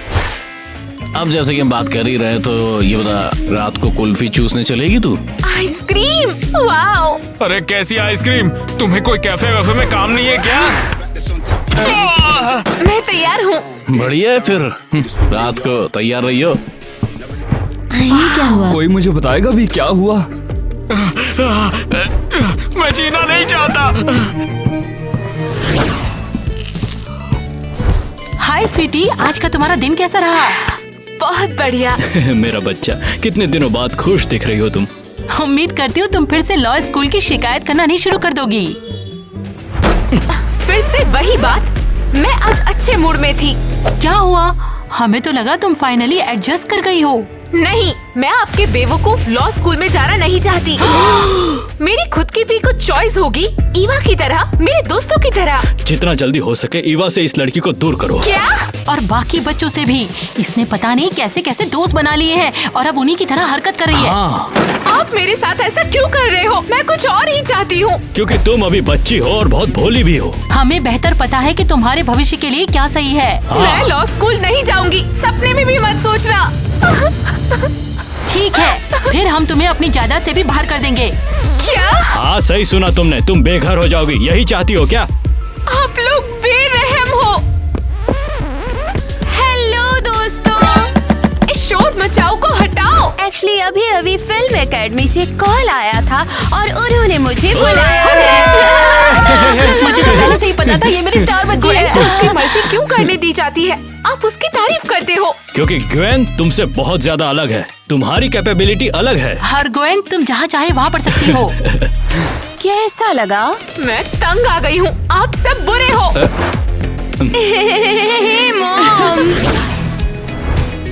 [SPEAKER 9] अब जैसे कि हम बात कर ही रहे, तो ये बता, रात को कुल्फी चूसने चलेगी तू?
[SPEAKER 3] Ice cream, wow.
[SPEAKER 10] अरे कैसी आइसक्रीम? तुम्हें कोई कैफे वैफे में काम नहीं है क्या?
[SPEAKER 3] मैं तैयार हूँ।
[SPEAKER 9] बढ़िया है फिर। रात को तैयार रहियो।
[SPEAKER 8] ये क्या हुआ?
[SPEAKER 7] कोई मुझे बताएगा भी क्या हुआ?
[SPEAKER 10] मैं जीना नहीं चाहता।
[SPEAKER 4] हाय स्वीटी, आज का तुम्हारा दिन कैसा रहा?
[SPEAKER 3] बहुत बढ़िया।
[SPEAKER 9] मेरा बच्चा, कितने दिनों बाद खुश दिख रही हो तुम।
[SPEAKER 4] उम्मीद करती हूँ तुम फिर से लॉ स्कूल की शिकायत करना नहीं शुरू कर दोगी।
[SPEAKER 3] फिर से वही बात। मैं आज अच्छे मूड में थी।
[SPEAKER 4] क्या हुआ? हमें तो लगा तुम फाइनली एडजस्ट कर गई हो।
[SPEAKER 3] नहीं, मैं आपके बेवकूफ लॉ स्कूल में जाना नहीं चाहती। मेरी खुद की भी कुछ चॉइस होगी, ईवा की तरह, मेरे दोस्तों की तरह।
[SPEAKER 9] जितना जल्दी हो सके ईवा से इस लड़की को दूर करो।
[SPEAKER 3] क्या?
[SPEAKER 4] और बाकी बच्चों से भी। इसने पता नहीं कैसे कैसे दोस्त बना लिए हैं और अब उन्हीं की तरह हरकत कर रही है।
[SPEAKER 3] आप मेरे साथ ऐसा क्यों कर रहे हो? मैं कुछ और ही चाहती हूँ।
[SPEAKER 9] क्योंकि तुम अभी बच्ची हो और बहुत भोली भी हो।
[SPEAKER 4] हमें बेहतर पता है कि तुम्हारे भविष्य के लिए क्या सही है।
[SPEAKER 3] मैं लॉ स्कूल नहीं जाऊंगी, सपने में भी मत सोचना।
[SPEAKER 4] ठीक है, फिर हम तुम्हें अपनी जायदाद से भी बाहर कर देंगे।
[SPEAKER 3] क्या?
[SPEAKER 9] हाँ सही सुना तुमने, तुम बेघर हो जाओगी, यही चाहती हो क्या?
[SPEAKER 3] आप लोग बेरहम हो। हेलो दोस्तों, इस शोर मचाओ को हटाओ। एक्चुअली अभी फिल्म एकेडमी से कॉल आया था और उन्होंने मुझे बुलाया।
[SPEAKER 4] मुझे तो पहले से ही पता था ये मेरी स्टार बच्ची है।
[SPEAKER 3] उसकी मर्जी क्यों करने दी जाती है? आप उसकी तारीफ करते हो।
[SPEAKER 9] क्योंकि ग्वेन तुमसे बहुत ज्यादा अलग है, तुम्हारी कैपेबिलिटी अलग है।
[SPEAKER 4] हर ग्वेन, तुम जहाँ चाहे वहाँ पढ़ सकती हो।
[SPEAKER 3] कैसा लगा? मैं तंग आ गई हूँ, आप सब बुरे हो। मॉम।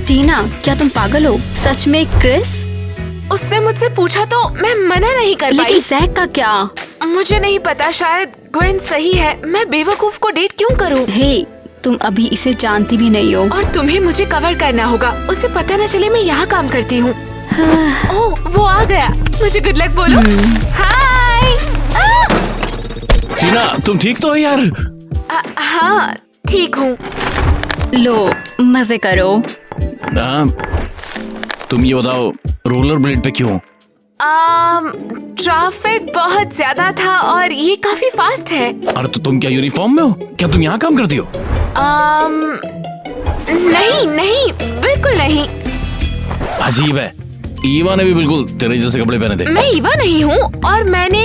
[SPEAKER 12] टीना, क्या तुम पागल हो? सच में क्रिस?
[SPEAKER 3] उसने मुझसे पूछा तो मैं मना नहीं कर पाई।
[SPEAKER 12] लेकिन जैक का क्या?
[SPEAKER 3] मुझे नहीं पता, शायद ग्वेन सही है। मैं बेवकूफ को डेट क्यों करूँ?
[SPEAKER 12] हे, तुम अभी इसे जानती भी नहीं हो।
[SPEAKER 3] और तुम्हें मुझे कवर करना होगा, उसे पता न चले मैं यहाँ काम करती हूँ। ओह, वो आ गया। मुझे गुड लक बोलो। हाय।
[SPEAKER 9] टीना, तुम ठीक तो हो यार?
[SPEAKER 3] हाँ, ठीक हूँ।
[SPEAKER 12] लो, मजे करो।
[SPEAKER 9] तुम ये बताओ, रोलर ब्लेड पे क्यों?
[SPEAKER 3] ट्रैफिक बहुत ज्यादा था और ये काफी फास्ट है।
[SPEAKER 9] अरे तो तुम क्या यूनिफॉर्म में हो? क्या तुम यहाँ काम करती हो?
[SPEAKER 3] नहीं नहीं, बिल्कुल नहीं।
[SPEAKER 9] अजीब है, ईवा ने भी बिल्कुल तेरे जैसे कपड़े पहने थे।
[SPEAKER 3] मैं ईवा नहीं हूँ और मैंने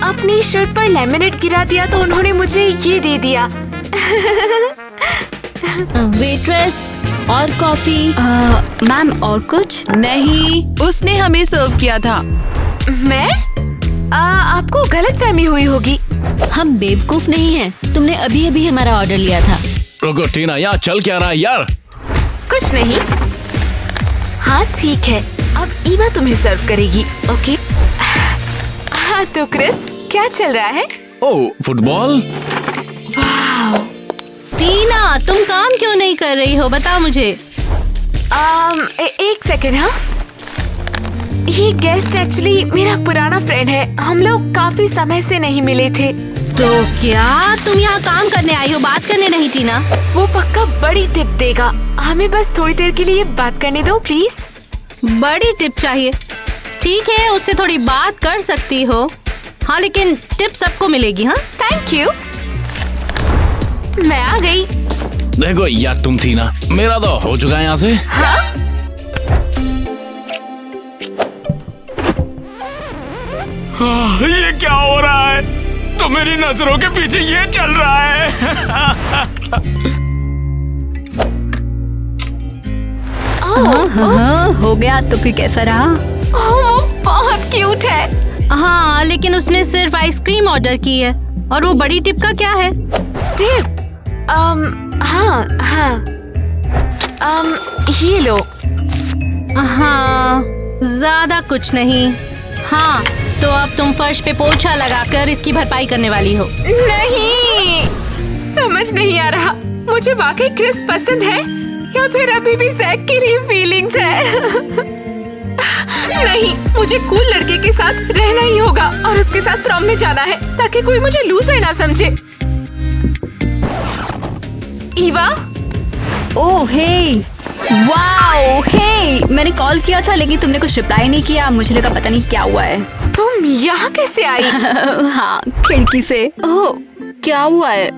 [SPEAKER 3] अपनी शर्ट पर लेमिनेट गिरा दिया तो उन्होंने मुझे ये दे दिया।
[SPEAKER 8] वेट्रेस, और कॉफी?
[SPEAKER 12] मैम और कुछ?
[SPEAKER 1] नहीं, उसने हमें सर्व किया था।
[SPEAKER 3] मैं? आपको गलतफहमी हुई होगी।
[SPEAKER 8] हम बेवकूफ नहीं हैं। तुमने अभी अभी हमारा ऑर्डर लिया था।
[SPEAKER 9] रुको टीना, यहाँ चल क्या रहा है यार?
[SPEAKER 3] कुछ नहीं। हाँ ठीक है, अब ईवा तुम्हें सर्व करेगी, ओके? हाँ तो क्रिस, क्या चल रहा है?
[SPEAKER 9] ओह, फुटबॉल।
[SPEAKER 13] टीना, तुम काम क्यों नहीं कर रही हो, बताओ मुझे।
[SPEAKER 3] एक सेकेंड। हाँ, ये गेस्ट एक्चुअली मेरा पुराना फ्रेंड है। हम लोग काफी समय से नहीं मिले थे।
[SPEAKER 13] तो क्या तुम यहाँ काम करने आई हो, बात करने नहीं? टीना,
[SPEAKER 3] वो पक्का बड़ी टिप देगा। हमें बस थोड़ी देर के लिए बात करने दो प्लीज।
[SPEAKER 13] बड़ी टिप चाहिए? ठीक है, उससे थोड़ी बात कर सकती हो। हाँ, लेकिन टिप सबको मिलेगी। हाँ,
[SPEAKER 3] थैंक यू। मैं आ गई।
[SPEAKER 9] देखो यार, तुम थी ना, मेरा तो हो चुका है यहाँ से।
[SPEAKER 3] हाँ?
[SPEAKER 10] ये क्या हो रहा है? तो मेरी नजरों के पीछे ये चल रहा है।
[SPEAKER 12] हो गया तो फिर कैसा रहा?
[SPEAKER 3] वो बहुत क्यूट है।
[SPEAKER 13] हाँ, लेकिन उसने सिर्फ आइसक्रीम ऑर्डर की है। और वो बड़ी टिप का क्या है?
[SPEAKER 3] टिप? हाँ हाँ, ये लो।
[SPEAKER 13] हाँ, ज्यादा कुछ नहीं। हाँ, तो अब तुम फर्श पे पोछा लगाकर इसकी भरपाई करने वाली हो।
[SPEAKER 3] नहीं, समझ नहीं आ रहा, मुझे वाकई क्रिस पसंद है या फिर अभी भी जैक के लिए फीलिंग्स है। नहीं, मुझे कूल लड़के के साथ रहना ही होगा और उसके साथ प्रॉम में जाना है ताकि कोई मुझे लूजर ना समझे। ईवा?
[SPEAKER 12] ओह हे, वाओ हे, मैंने कॉल किया था लेकिन तुमने कुछ रिप्लाई नहीं किया। मुझे लगा पता नहीं क्या हुआ है।
[SPEAKER 3] तुम यहाँ कैसे आई?
[SPEAKER 12] हाँ, खिड़की से। ओह, क्या हुआ है?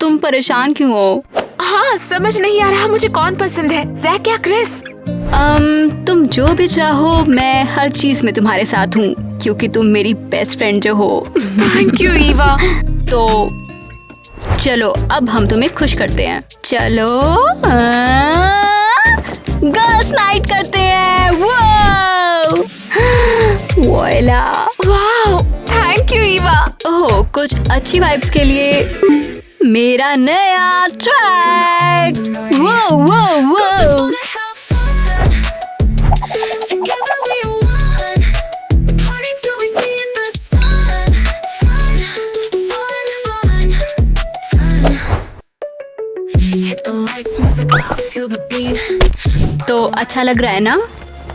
[SPEAKER 12] तुम परेशान क्यों हो?
[SPEAKER 3] हाँ, समझ नहीं आ रहा मुझे कौन पसंद है, जैक या क्रिस?
[SPEAKER 12] तुम जो भी चाहो, मैं हर चीज में तुम्हारे साथ हूँ क्योंकि तुम मेरी बेस्ट फ्रेंड जो हो।
[SPEAKER 3] Thank you Eva.
[SPEAKER 12] तो चलो अब हम तुम्हें खुश करते हैं। चलो गर्ल्स नाइट करते हैं। Voila,
[SPEAKER 3] wow, thank you Eva.
[SPEAKER 12] Oh, कुछ अच्छी वाइब्स के लिए मेरा नया ट्रैक। वो वो वो तो अच्छा लग रहा है ना?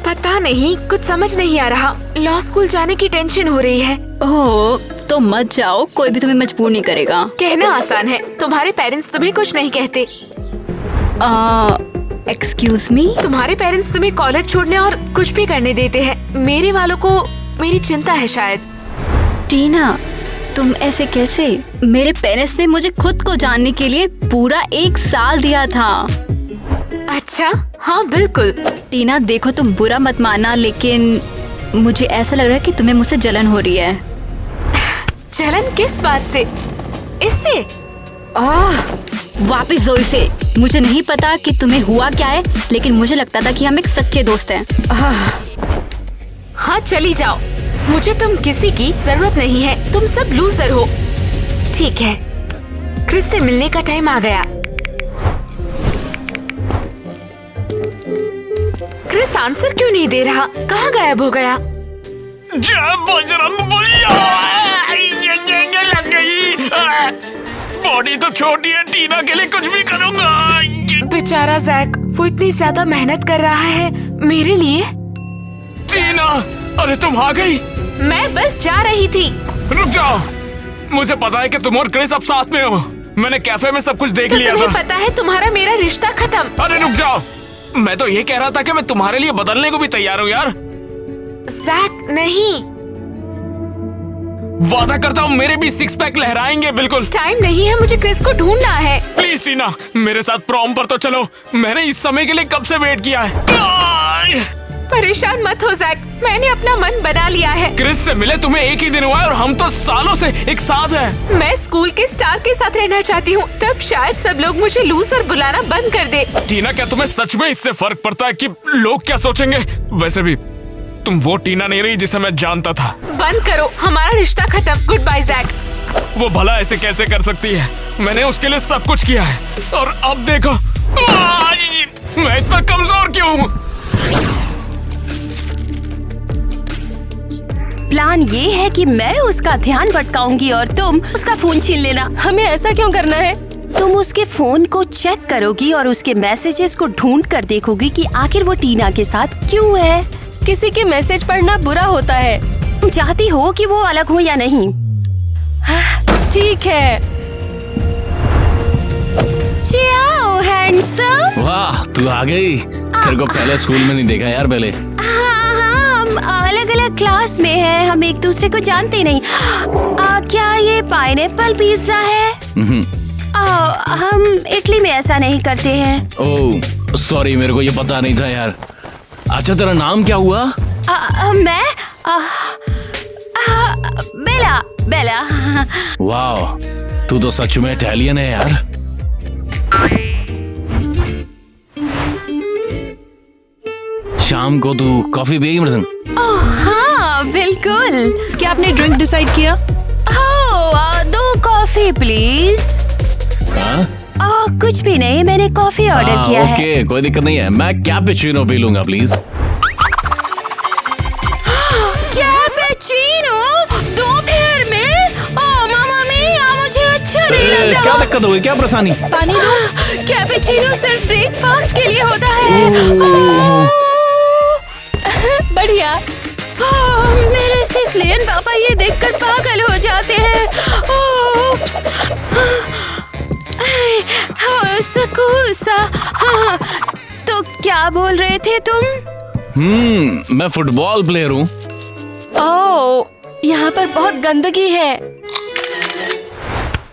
[SPEAKER 3] पता नहीं, कुछ समझ नहीं आ रहा। लॉ स्कूल जाने की टेंशन हो रही है।
[SPEAKER 12] ओह, तो मत जाओ, कोई भी तुम्हें मजबूर नहीं करेगा।
[SPEAKER 3] कहना आसान है, तुम्हारे पेरेंट्स तुम्हें कुछ नहीं कहते।
[SPEAKER 12] Excuse me?
[SPEAKER 3] तुम्हारे पेरेंट्स तुम्हें कॉलेज छोड़ने और कुछ भी करने देते हैं। मेरे वालों को मेरी चिंता है शायद।
[SPEAKER 12] टीना, तुम ऐसे कैसे? मेरे पेरेंट्स ने मुझे खुद को जानने के लिए पूरा 1 साल दिया था।
[SPEAKER 3] अच्छा, हाँ बिल्कुल।
[SPEAKER 12] टीना देखो, तुम बुरा मत मानना, लेकिन मुझे ऐसा लग रहा है कि तुम्हें मुझसे जलन हो रही है।
[SPEAKER 3] जलन किस बात से? इससे?
[SPEAKER 12] वापिस जोई से। मुझे नहीं पता कि तुम्हें हुआ क्या है, लेकिन मुझे लगता था कि हम एक सच्चे दोस्त हैं।
[SPEAKER 3] हाँ, चली जाओ, मुझे तुम किसी की जरूरत नहीं है। तुम सब लूजर हो। ठीक है, क्रिस से मिलने का टाइम आ गया। क्रिस आंसर क्यों नहीं दे रहा? कहाँ गायब हो गया?
[SPEAKER 10] जय बजरंगबली! लग गई। बॉडी तो छोटी है, टीना के लिए कुछ भी करूंगा।
[SPEAKER 3] बेचारा जैक, वो इतनी ज्यादा मेहनत कर रहा है मेरे लिए।
[SPEAKER 10] टीना, अरे तुम आ गई?
[SPEAKER 3] मैं बस जा रही थी।
[SPEAKER 10] रुक जाओ, मुझे पता है कि तुम और क्रिस अब साथ में हो। मैंने कैफे में सब कुछ देख लिया था।
[SPEAKER 3] तुम्हें पता है तुम्हारा मेरा रिश्ता खत्म।
[SPEAKER 10] अरे रुक जाओ, मैं तो ये कह रहा था कि मैं तुम्हारे लिए बदलने को भी तैयार हूँ यार।
[SPEAKER 3] जैक नहीं।
[SPEAKER 10] वादा करता हूँ मेरे भी सिक्स पैक लहराएंगे बिल्कुल।
[SPEAKER 3] टाइम नहीं है, मुझे क्रिस को ढूंढना है।
[SPEAKER 10] प्लीज टीना, मेरे साथ प्रॉम पर तो चलो। मैंने इस समय के लिए कब से वेट किया है।
[SPEAKER 3] परेशान मत हो जैक, मैंने अपना मन बना लिया है।
[SPEAKER 10] क्रिस से मिले तुम्हें एक ही दिन हुआ है और हम तो सालों से एक साथ हैं।
[SPEAKER 3] मैं स्कूल के स्टार के साथ रहना चाहती हूँ, तब शायद सब लोग मुझे लूजर बुलाना बंद कर दे।
[SPEAKER 10] टीना, क्या तुम्हें सच में इससे फर्क पड़ता है कि लोग क्या सोचेंगे? वैसे भी तुम वो टीना नहीं रही जिसे मैं जानता था।
[SPEAKER 3] बंद करो, हमारा रिश्ता खत्म। Good bye Jack.
[SPEAKER 10] वो भला ऐसे कैसे कर सकती है? मैंने उसके लिए सब कुछ किया है और अब देखो मैं इतना कमजोर क्यों हूँ?
[SPEAKER 14] प्लान ये है कि मैं उसका ध्यान भटकाऊंगी और तुम उसका फोन छीन लेना।
[SPEAKER 13] हमें ऐसा क्यों करना है?
[SPEAKER 14] तुम उसके फोन को चेक करोगी और उसके मैसेजेस को ढूंढ कर देखोगी कि आखिर वो टीना के साथ क्यों है।
[SPEAKER 13] किसी के मैसेज पढ़ना बुरा होता है।
[SPEAKER 14] तुम चाहती हो कि वो अलग हो या नहीं?
[SPEAKER 13] ठीक है।
[SPEAKER 14] जाओ हैंडसम।
[SPEAKER 9] वाह, तू आ गई। तेरे को पहले स्कूल में नहीं देखा यार पहले।
[SPEAKER 14] हम अलग अलग क्लास में हैं, हम एक दूसरे को जानते नहीं। क्या ये पाइनएप्पल पिज्जा है? हम इटली में ऐसा नहीं करते हैं।
[SPEAKER 9] ओह सॉरी, मेरे को ये पता नहीं था यार। अच्छा, तेरा नाम क्या हुआ?
[SPEAKER 14] मैं बेला। बेला।
[SPEAKER 9] वाह, तू तो सच में इटालियन है यार। शाम को तू कॉफी पिएगी मेरे संग?
[SPEAKER 14] हाँ बिल्कुल।
[SPEAKER 1] क्या आपने ड्रिंक डिसाइड किया?
[SPEAKER 14] 2 कॉफी प्लीज। कुछ भी नहीं, मैंने कॉफी ऑर्डर किया है।
[SPEAKER 9] ओके, कोई दिक्कत नहीं है। मैं कैपुचिनो पी लूंगा प्लीज।
[SPEAKER 14] कैपुचिनो दोपहर में? मामा मिया, मुझे अच्छा नहीं लग रहा।
[SPEAKER 9] क्या दिक्कत हो गई? क्या परेशानी?
[SPEAKER 14] पानी दो। कैपुचिनो सिर्फ ब्रेकफास्ट के लिए होता है।
[SPEAKER 13] बढ़िया।
[SPEAKER 14] मेरे सिसलियन पापा ये देखकर पागल हो जाते हैं। ओप्स। सकूसा। तो क्या बोल रहे थे तुम?
[SPEAKER 9] मैं फुटबॉल प्लेयर हूँ।
[SPEAKER 13] ओह, यहाँ पर बहुत गंदगी है।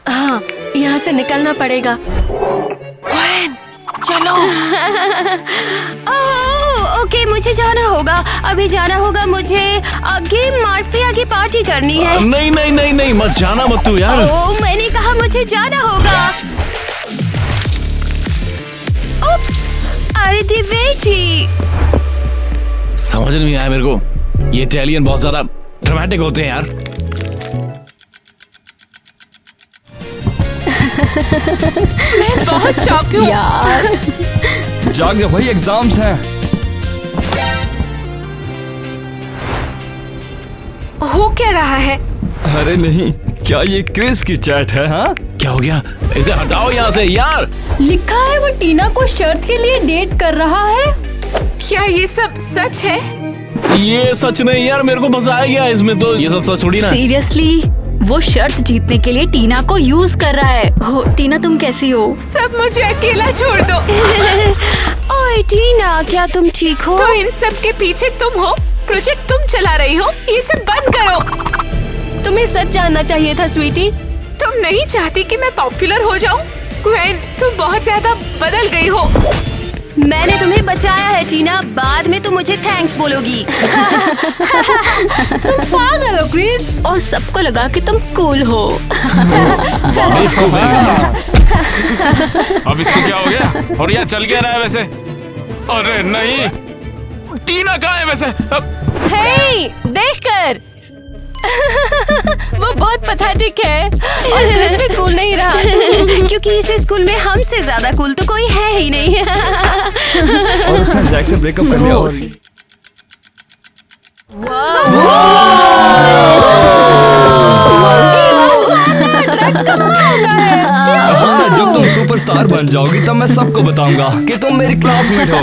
[SPEAKER 13] हाँ, यहाँ से निकलना पड़ेगा। चलो।
[SPEAKER 14] ओके, मुझे जाना होगा। अभी जाना होगा मुझे। गेम माफिया की पार्टी करनी है।
[SPEAKER 9] नहीं नहीं नहीं नहीं, मत जाना मत तू यार।
[SPEAKER 14] मैंने कहा मुझे जाना होगा। उप्स, अरे दिवेजी।
[SPEAKER 9] समझ नहीं आया मेरे को। ये इटालियन बहुत ज्यादा ड्रामेटिक होते हैं यार।
[SPEAKER 3] मैं बहुत शॉक्ड हूँ
[SPEAKER 13] यार।
[SPEAKER 7] जाग जा भाई, एग्जाम्स हैं।
[SPEAKER 3] हो क्या रहा है?
[SPEAKER 7] अरे नहीं, क्या ये क्रिस की चैट है? हाँ,
[SPEAKER 9] क्या हो गया? इसे हटाओ यहाँ से यार।
[SPEAKER 13] लिखा है वो टीना को शर्त के लिए डेट कर रहा है।
[SPEAKER 3] क्या ये सब सच है?
[SPEAKER 9] ये सच नहीं यार, मेरे को फंसाया गया इसमें। तो ये सब सच थोड़ी ना।
[SPEAKER 2] सीरियसली, वो शर्त जीतने के लिए टीना को यूज कर रहा है। हो टीना, तुम कैसी हो?
[SPEAKER 3] सब मुझे अकेला छोड़ दो।
[SPEAKER 14] ओए टीना, क्या तुम ठीक हो?
[SPEAKER 3] तो इन सब के पीछे तुम हो? प्रोजेक्ट तुम चला रही हो? ये सब बंद करो।
[SPEAKER 13] तुम्हें सच जानना चाहिए था स्वीटी।
[SPEAKER 3] तुम नहीं चाहती कि मैं पॉपुलर हो जाऊं? ग्वेन, तुम बहुत ज्यादा बदल गई हो।
[SPEAKER 14] मैंने तुम्हें बचाया है टीना, बाद में तुम मुझे थैंक्स बोलोगी।
[SPEAKER 13] तुम पागल हो क्रिस,
[SPEAKER 2] और सबको लगा कि तुम कूल हो।
[SPEAKER 10] अब इसको क्या हो गया? और यहाँ चल क्या रहा है वैसे? अरे नहीं, टीना कहाँ है वैसे?
[SPEAKER 13] हे, देखकर। वो बहुत पैथेटिक है और क्रिस भी कूल नहीं रहा।
[SPEAKER 14] क्योंकि इस स्कूल में हमसे ज्यादा कूल तो कोई है ही नहीं।
[SPEAKER 7] और उसने जैक से ब्रेकअप कर लिया। हाँ, जब तुम सुपरस्टार बन जाओगी तब मैं सबको बताऊंगा कि तुम मेरी क्लासमेट हो।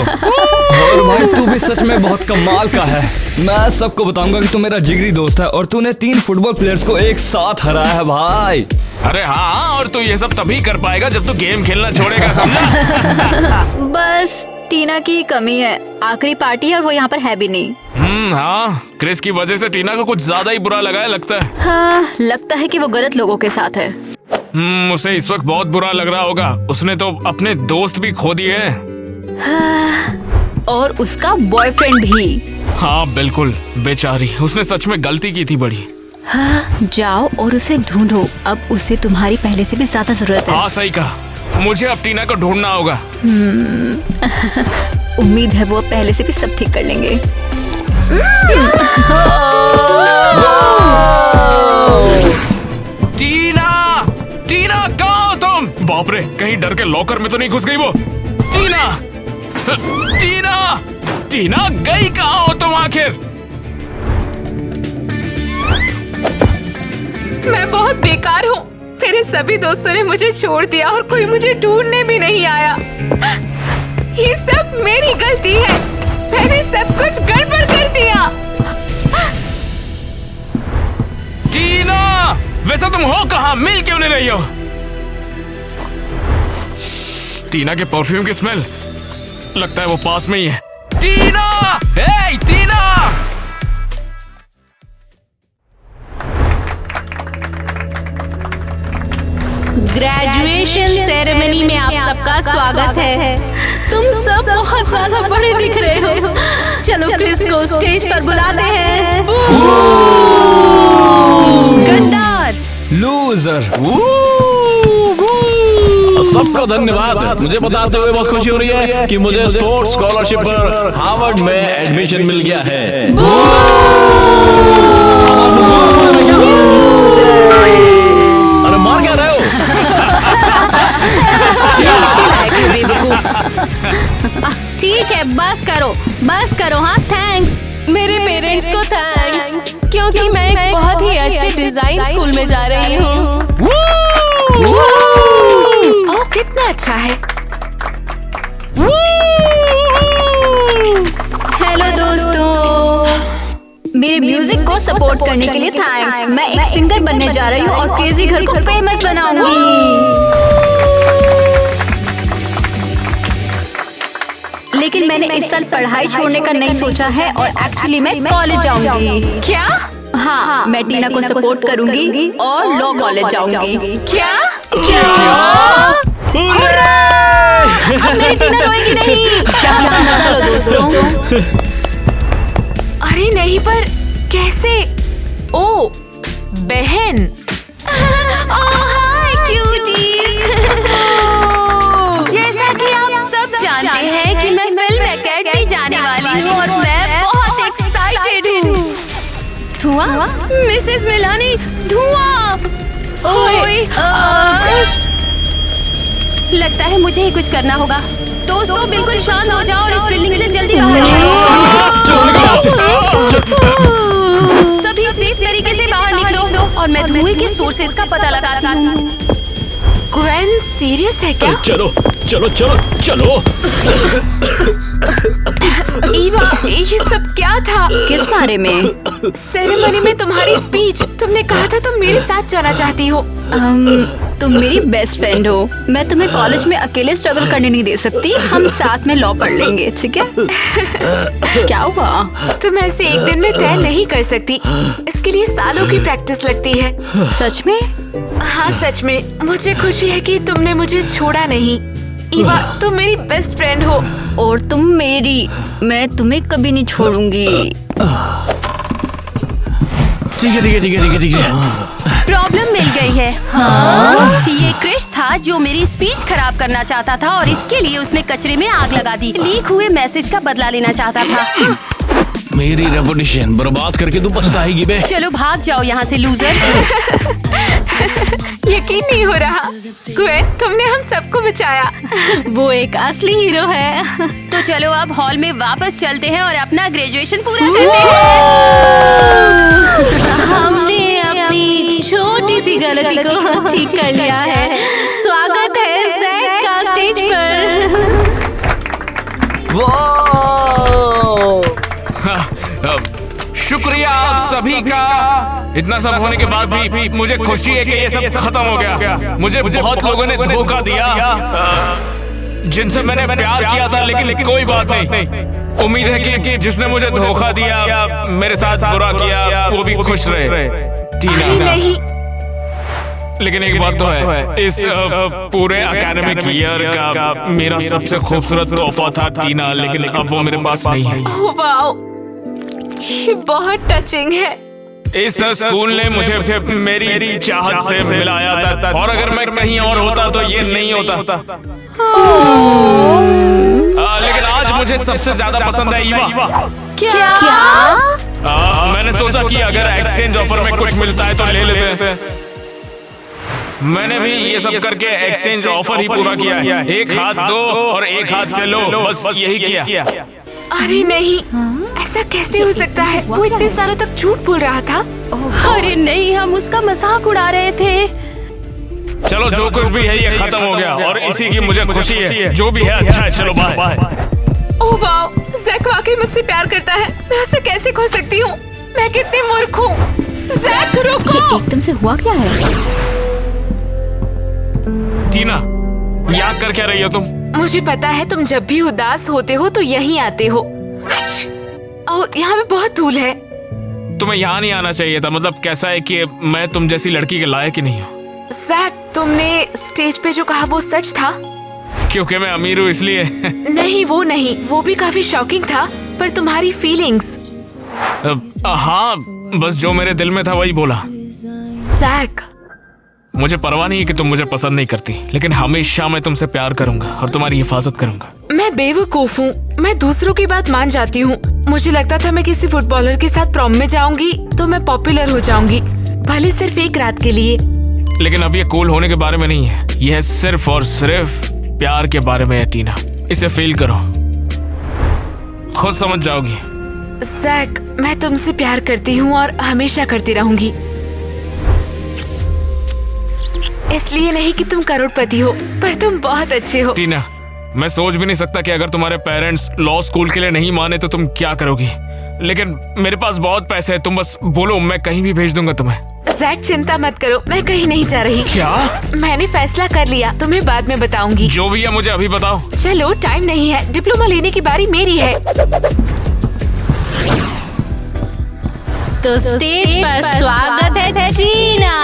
[SPEAKER 7] और भाई, तू भी सच में बहुत कमाल का है। मैं सबको बताऊंगा कि तू मेरा जिगरी दोस्त है और तूने 3 फुटबॉल प्लेयर्स को एक साथ हराया है भाई।
[SPEAKER 10] अरे हाँ, और तू ये सब तभी कर पाएगा जब तू गेम खेलना छोड़ेगा, समझा?
[SPEAKER 2] बस
[SPEAKER 12] टीना की कमी है। आखिरी पार्टी है और वो यहाँ पर है भी नहीं।
[SPEAKER 10] हाँ, क्रिस की वजह से टीना को कुछ ज्यादा ही बुरा लगा है लगता है।
[SPEAKER 12] हाँ, लगता है कि वो गलत लोगों के साथ है।
[SPEAKER 10] उसे इस वक्त बहुत बुरा लग रहा होगा। उसने तो अपने दोस्त भी खो दिए हैं।
[SPEAKER 12] हाँ, और उसका बॉयफ्रेंड भी।
[SPEAKER 10] हाँ बिल्कुल, बेचारी, उसने सच में गलती की थी बड़ी।
[SPEAKER 12] हाँ, जाओ और उसे ढूंढो। अब उसे तुम्हारी पहले से भी ज्यादा जरूरत है।
[SPEAKER 10] हाँ सही कहा, मुझे अब टीना को ढूंढना होगा।
[SPEAKER 12] उम्मीद है वो पहले से भी सब ठीक कर लेंगे।
[SPEAKER 10] टीना, टीना कहाँ हो तुम? बाप रे, कहीं डर के लॉकर में तो नहीं घुस गई वो? टीना, टीना, टीना गई कहाँ हो तुम आखिर?
[SPEAKER 3] मैं बहुत बेकार हूँ। मेरे सभी दोस्तों ने मुझे छोड़ दिया और कोई मुझे ढूंढने भी नहीं आया। ये सब मेरी गलती है। मैंने सब कुछ गड़बड़ कर दिया।
[SPEAKER 10] टीना, वैसे तुम हो कहाँ? मिल क्यों नहीं रही हो? टीना के परफ्यूम की स्मेल, लगता है वो पास में ही है। टीना, हे टीना!
[SPEAKER 13] ग्रेजुएशन सेरेमनी में आप सबका स्वागत है। तुम सब बहुत ज्यादा बड़े दिख रहे हो। चलो क्रिस को स्टेज पर बुलाते हैं।
[SPEAKER 1] गद्दार,
[SPEAKER 7] लूजर।
[SPEAKER 9] सबका धन्यवाद। मुझे बताते हुए बहुत खुशी हो रही है कि मुझे स्पोर्ट्स स्कॉलरशिप पर हार्वर्ड में एडमिशन मिल गया है। अरे मार क्या रहे हो?
[SPEAKER 13] ठीक है, बस करो। हाँ, थैंक्स।
[SPEAKER 3] मेरे पेरेंट्स को थैंक्स, क्योंकि मैं एक बहुत ही अच्छे डिजाइन स्कूल में जा रही हूँ। ओह, कितना अच्छा है।
[SPEAKER 12] हेलो दोस्तों, मेरे म्यूजिक को सपोर्ट करने के लिए थैंक्स। मैं एक सिंगर बनने जा रही हूँ और क्रेजी घर को फेमस बनाऊंगी। लेकिन मैंने इस साल पढ़ाई छोड़ने का नहीं सोचा है और एक्चुअली मैं कॉलेज जाऊंगी।
[SPEAKER 3] क्या?
[SPEAKER 12] हाँ, मैं टीना को सपोर्ट करूंगी और लॉ कॉलेज जाऊंगी।
[SPEAKER 3] क्या?
[SPEAKER 12] अब मेरी टीना रोएगी नहीं। मजा लो दोस्तों।
[SPEAKER 3] अरे नहीं, पर कैसे? ओ बहन।
[SPEAKER 14] हाय क्यूटीज। जैसा कि आप सब जानते हैं कि मैं फिल्म एकेडमी जाने वाली हूँ और मैं बहुत एक्साइटेड हूँ। धुआं? मिसेस मिलानी, धुआं! ओए! लगता है मुझे ही कुछ करना होगा। दोस्तों बिल्कुल शांत हो जाओ और इस बिल्डिंग से जल्दी बाहर निकलो। सभी सेफ तरीके से बाहर निकलो और मैं धुएं के सोर्सेज का पता लगाती हूँ।
[SPEAKER 3] ग्वेन सीरियस है क्या?
[SPEAKER 9] चलो चलो चलो चलो।
[SPEAKER 3] ईवा, ये सब क्या था?
[SPEAKER 12] किस बारे में?
[SPEAKER 3] सेरेमनी में तुम्हारी स्पीच। तुमने कहा था तुम मेरे साथ जाना चाहती हो।
[SPEAKER 12] तुम मेरी बेस्ट फ्रेंड हो। मैं तुम्हें कॉलेज में अकेले स्ट्रगल करने नहीं दे सकती। हम साथ में लॉ पढ़ लेंगे, ठीक है? क्या हुआ?
[SPEAKER 3] तुम ऐसे एक दिन में तय नहीं कर सकती। इसके लिए सालों की प्रैक्टिस लगती है।
[SPEAKER 12] सच में?
[SPEAKER 3] हाँ सच में। मुझे खुशी है कि तुमने मुझे छोड़ा नहीं। ईवा, तुम मेरी बेस्ट फ्रेंड हो।
[SPEAKER 12] और तुम मेरी। मैं तुम्हें कभी नहीं छोड़ूंगी।
[SPEAKER 9] ठीक है।
[SPEAKER 14] प्रॉब्लम मिल गई है। हाँ? ये क्रिश था जो मेरी स्पीच खराब करना चाहता था और इसके लिए उसने कचरे में आग लगा दी। लीक हुए मैसेज का बदला लेना चाहता था।
[SPEAKER 9] मेरी रेपुटेशन बर्बाद करके तू पछताएगी बे।
[SPEAKER 14] चलो भाग जाओ यहाँ से लूजर।
[SPEAKER 3] यकीन नहीं हो रहा। ग्वेन, तुमने हम सबको बचाया।
[SPEAKER 13] वो एक असली हीरो है।
[SPEAKER 14] तो चलो अब हॉल में वापस चलते हैं और अपना ग्रेजुएशन पूरा करते हैं।
[SPEAKER 13] हमने अपनी छोटी सी गलती को ठीक कर लिया है। स्वागत है जैक का स्टेज पर।
[SPEAKER 10] शुक्रिया आप सभी का। इतना सब होने के बाद भी मुझे खुशी है कि ये सब खत्म हो गया। मुझे बहुत लोगों ने धोखा दिया। जिनसे मैंने प्यार किया था, लेकिन कोई बात नहीं। उम्मीद है कि जिसने मुझे धोखा दिया, मेरे साथ बुरा किया, वो भी खुश रहे। टीना
[SPEAKER 3] नहीं,
[SPEAKER 10] लेकिन एक बात तो है, इस पूरे एकेडमिक ईयर का मेरा सबसे खूबसूरत तोहफा था टीना, लेकिन अब वो मेरे पास नहीं है।
[SPEAKER 3] ओह वाओ, ये बहुत टचिंग है।
[SPEAKER 10] इस स्कूल ने मुझे मेरी चाहत से मिलाया था, और अगर मैं कहीं और होता तो ये नहीं होता। लेकिन आज मुझे सबसे ज्यादा पसंद है ईवा।
[SPEAKER 3] क्या?
[SPEAKER 10] मैंने सोचा कि अगर एक्सचेंज ऑफर में कुछ मिलता है तो ले लेते हैं। मैंने भी ये सब करके एक्सचेंज ऑफर ही पूरा किया है। एक हाथ दो और एक हाथ से लो, बस यही किया।
[SPEAKER 3] अरे नहीं, ऐसा कैसे हो सकता है? वो इतने सालों तक झूठ बोल रहा था।
[SPEAKER 14] अरे नहीं, हम उसका मजाक उड़ा रहे थे।
[SPEAKER 10] चलो, जो कुछ भी है ये खत्म हो गया, और इसी की मुझे खुशी है। जो भी है अच्छा है, चलो बाय।
[SPEAKER 3] ओह वाओ, जैक वाकई मुझसे प्यार करता है। मैं उसे कैसे खो सकती हूँ? मैं कितनी मूर्ख हूँ। जैक रुको।
[SPEAKER 2] ये एकदम से हुआ क्या है?
[SPEAKER 10] टीना, याद कर क्या रही हो तुम?
[SPEAKER 3] मुझे पता है तुम जब भी उदास होते हो तो यहीं आते हो। यहाँ पे बहुत धूल है।
[SPEAKER 10] तुम्हें यहाँ नहीं आना चाहिए था। मतलब कैसा है कि मैं तुम जैसी लड़की के लायक ही नहीं हूँ।
[SPEAKER 3] जैक, तुमने स्टेज पे जो कहा वो सच था?
[SPEAKER 10] क्योंकि मैं अमीर हूँ इसलिए?
[SPEAKER 3] नहीं, वो भी काफी शॉकिंग था। पर तुम्हारी फीलिंग्स?
[SPEAKER 10] हाँ, बस जो मेरे दिल में था वही बोला।
[SPEAKER 3] जैक,
[SPEAKER 10] मुझे परवाह नहीं है कि तुम मुझे पसंद नहीं करती, लेकिन हमेशा मैं तुमसे प्यार करूंगा और तुम्हारी हिफाजत करूंगा।
[SPEAKER 3] मैं बेवकूफ हूँ। मैं दूसरों की बात मान जाती हूँ। मुझे लगता था मैं किसी फुटबॉलर के साथ प्रॉम में जाऊंगी तो मैं पॉपुलर हो जाऊंगी, भले सिर्फ एक रात के लिए।
[SPEAKER 10] लेकिन अब ये कूल होने के बारे में नहीं है, यह सिर्फ और सिर्फ प्यार के बारे में है। टीना, इसे फील करो, खुद समझ जाओगी।
[SPEAKER 3] जैक, मैं तुमसे प्यार करती हूँ और हमेशा करती रहूंगी। इसलिए नहीं कि तुम करोड़पति हो, पर तुम बहुत अच्छे हो।
[SPEAKER 10] टीना, मैं सोच भी नहीं सकता कि अगर तुम्हारे पेरेंट्स लॉ स्कूल के लिए नहीं माने तो तुम क्या करोगी। लेकिन मेरे पास बहुत पैसे हैं, तुम बस बोलो, मैं कहीं भी भेज दूंगा तुम्हें।
[SPEAKER 3] जैक, चिंता मत करो, मैं कहीं नहीं जा रही।
[SPEAKER 10] क्या?
[SPEAKER 3] मैंने फैसला कर लिया, तुम्हें बाद में बताऊंगी।
[SPEAKER 10] जो भी है मुझे अभी बताओ।
[SPEAKER 3] चलो, टाइम नहीं है, डिप्लोमा लेने की बारी मेरी है।
[SPEAKER 13] तो स्टेज पर स्वागत है टीना।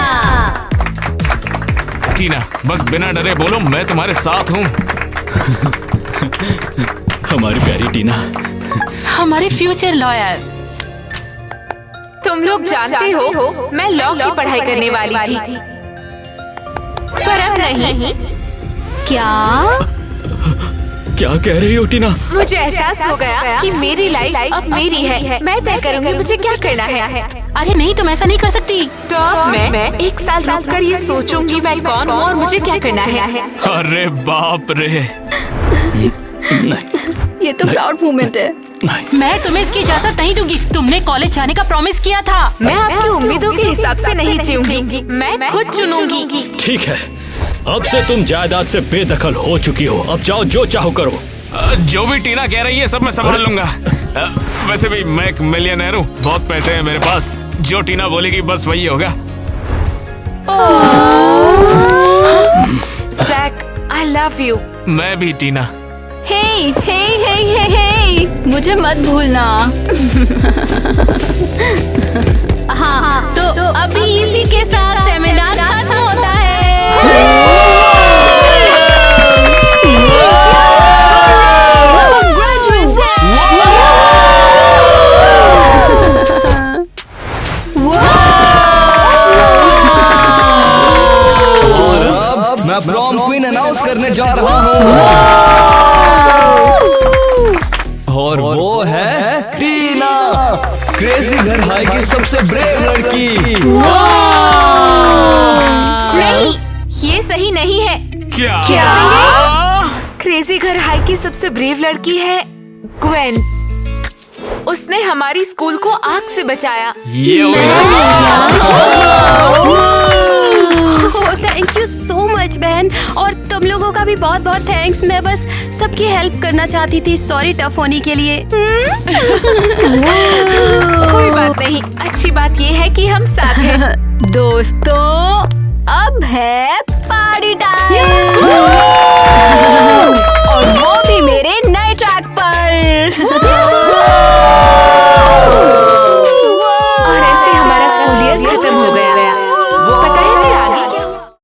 [SPEAKER 10] टीना, बस बिना डरे बोलो, मैं तुम्हारे साथ हूँ।
[SPEAKER 9] हमारी प्यारी टीना,
[SPEAKER 4] हमारे फ्यूचर लॉयर।
[SPEAKER 3] तुम लोग जानते हो मैं लॉ की पढ़ाई करने वाली थी, पर अब नहीं।
[SPEAKER 9] क्या कह रही हो टीना?
[SPEAKER 3] मुझे एहसास हो गया कि मेरी लाइफ अब मेरी है। मैं तय करूंगी मुझे क्या करना है।
[SPEAKER 4] अरे नहीं, तुम ऐसा नहीं कर सकती।
[SPEAKER 3] तो अब मैं एक साल रुककर ये सोचूंगी मैं कौन हूँ और मुझे क्या करना है।
[SPEAKER 10] अरे बाप रे,
[SPEAKER 12] ये तो प्राउड मोमेंट है।
[SPEAKER 4] मैं तुम्हें इसकी इजाजत नहीं दूंगी। तुमने कॉलेज जाने का प्रॉमिस किया था।
[SPEAKER 3] मैं आपकी उम्मीदों के हिसाब से नहीं जीऊंगी, मैं खुद चुनूंगी।
[SPEAKER 9] ठीक है, अब से तुम जायदाद से बेदखल हो चुकी हो। अब जाओ, जो चाहो करो।
[SPEAKER 10] जो भी टीना कह रही है सब मैं संभाल लूंगा। वैसे भी मैं एक मिलियनेयर हूँ, बहुत पैसे हैं मेरे पास। जो टीना बोलेगी बस वही होगा।
[SPEAKER 3] Jack, I love you.
[SPEAKER 10] मैं भी टीना।
[SPEAKER 12] हे हे हे हे हे, मुझे मत भूलना।
[SPEAKER 13] हाँ, तो अभी इसी के साथ सेमिनार खत्म होता है।
[SPEAKER 7] और अब मैं प्रॉम क्वीन अनाउंस करने जा रहा हूँ, और वो है टीना, क्रेजी घर हाई की सबसे ब्रेव लड़की।
[SPEAKER 3] नहीं, ये सही नहीं है।
[SPEAKER 10] क्या?
[SPEAKER 3] क्रेजी घर हाई की सबसे ब्रेव लड़की है ग्वेन। उसने हमारी स्कूल को आग से बचाया।
[SPEAKER 14] थैंक यू सो मच बहन, और तुम लोगों का भी बहुत बहुत थैंक्स। मैं बस सबकी हेल्प करना चाहती थी। सॉरी टफ होने के लिए।
[SPEAKER 3] कोई बात नहीं, अच्छी बात ये है कि हम साथ हैं।
[SPEAKER 12] दोस्तों, अब है पार्टी टाइम।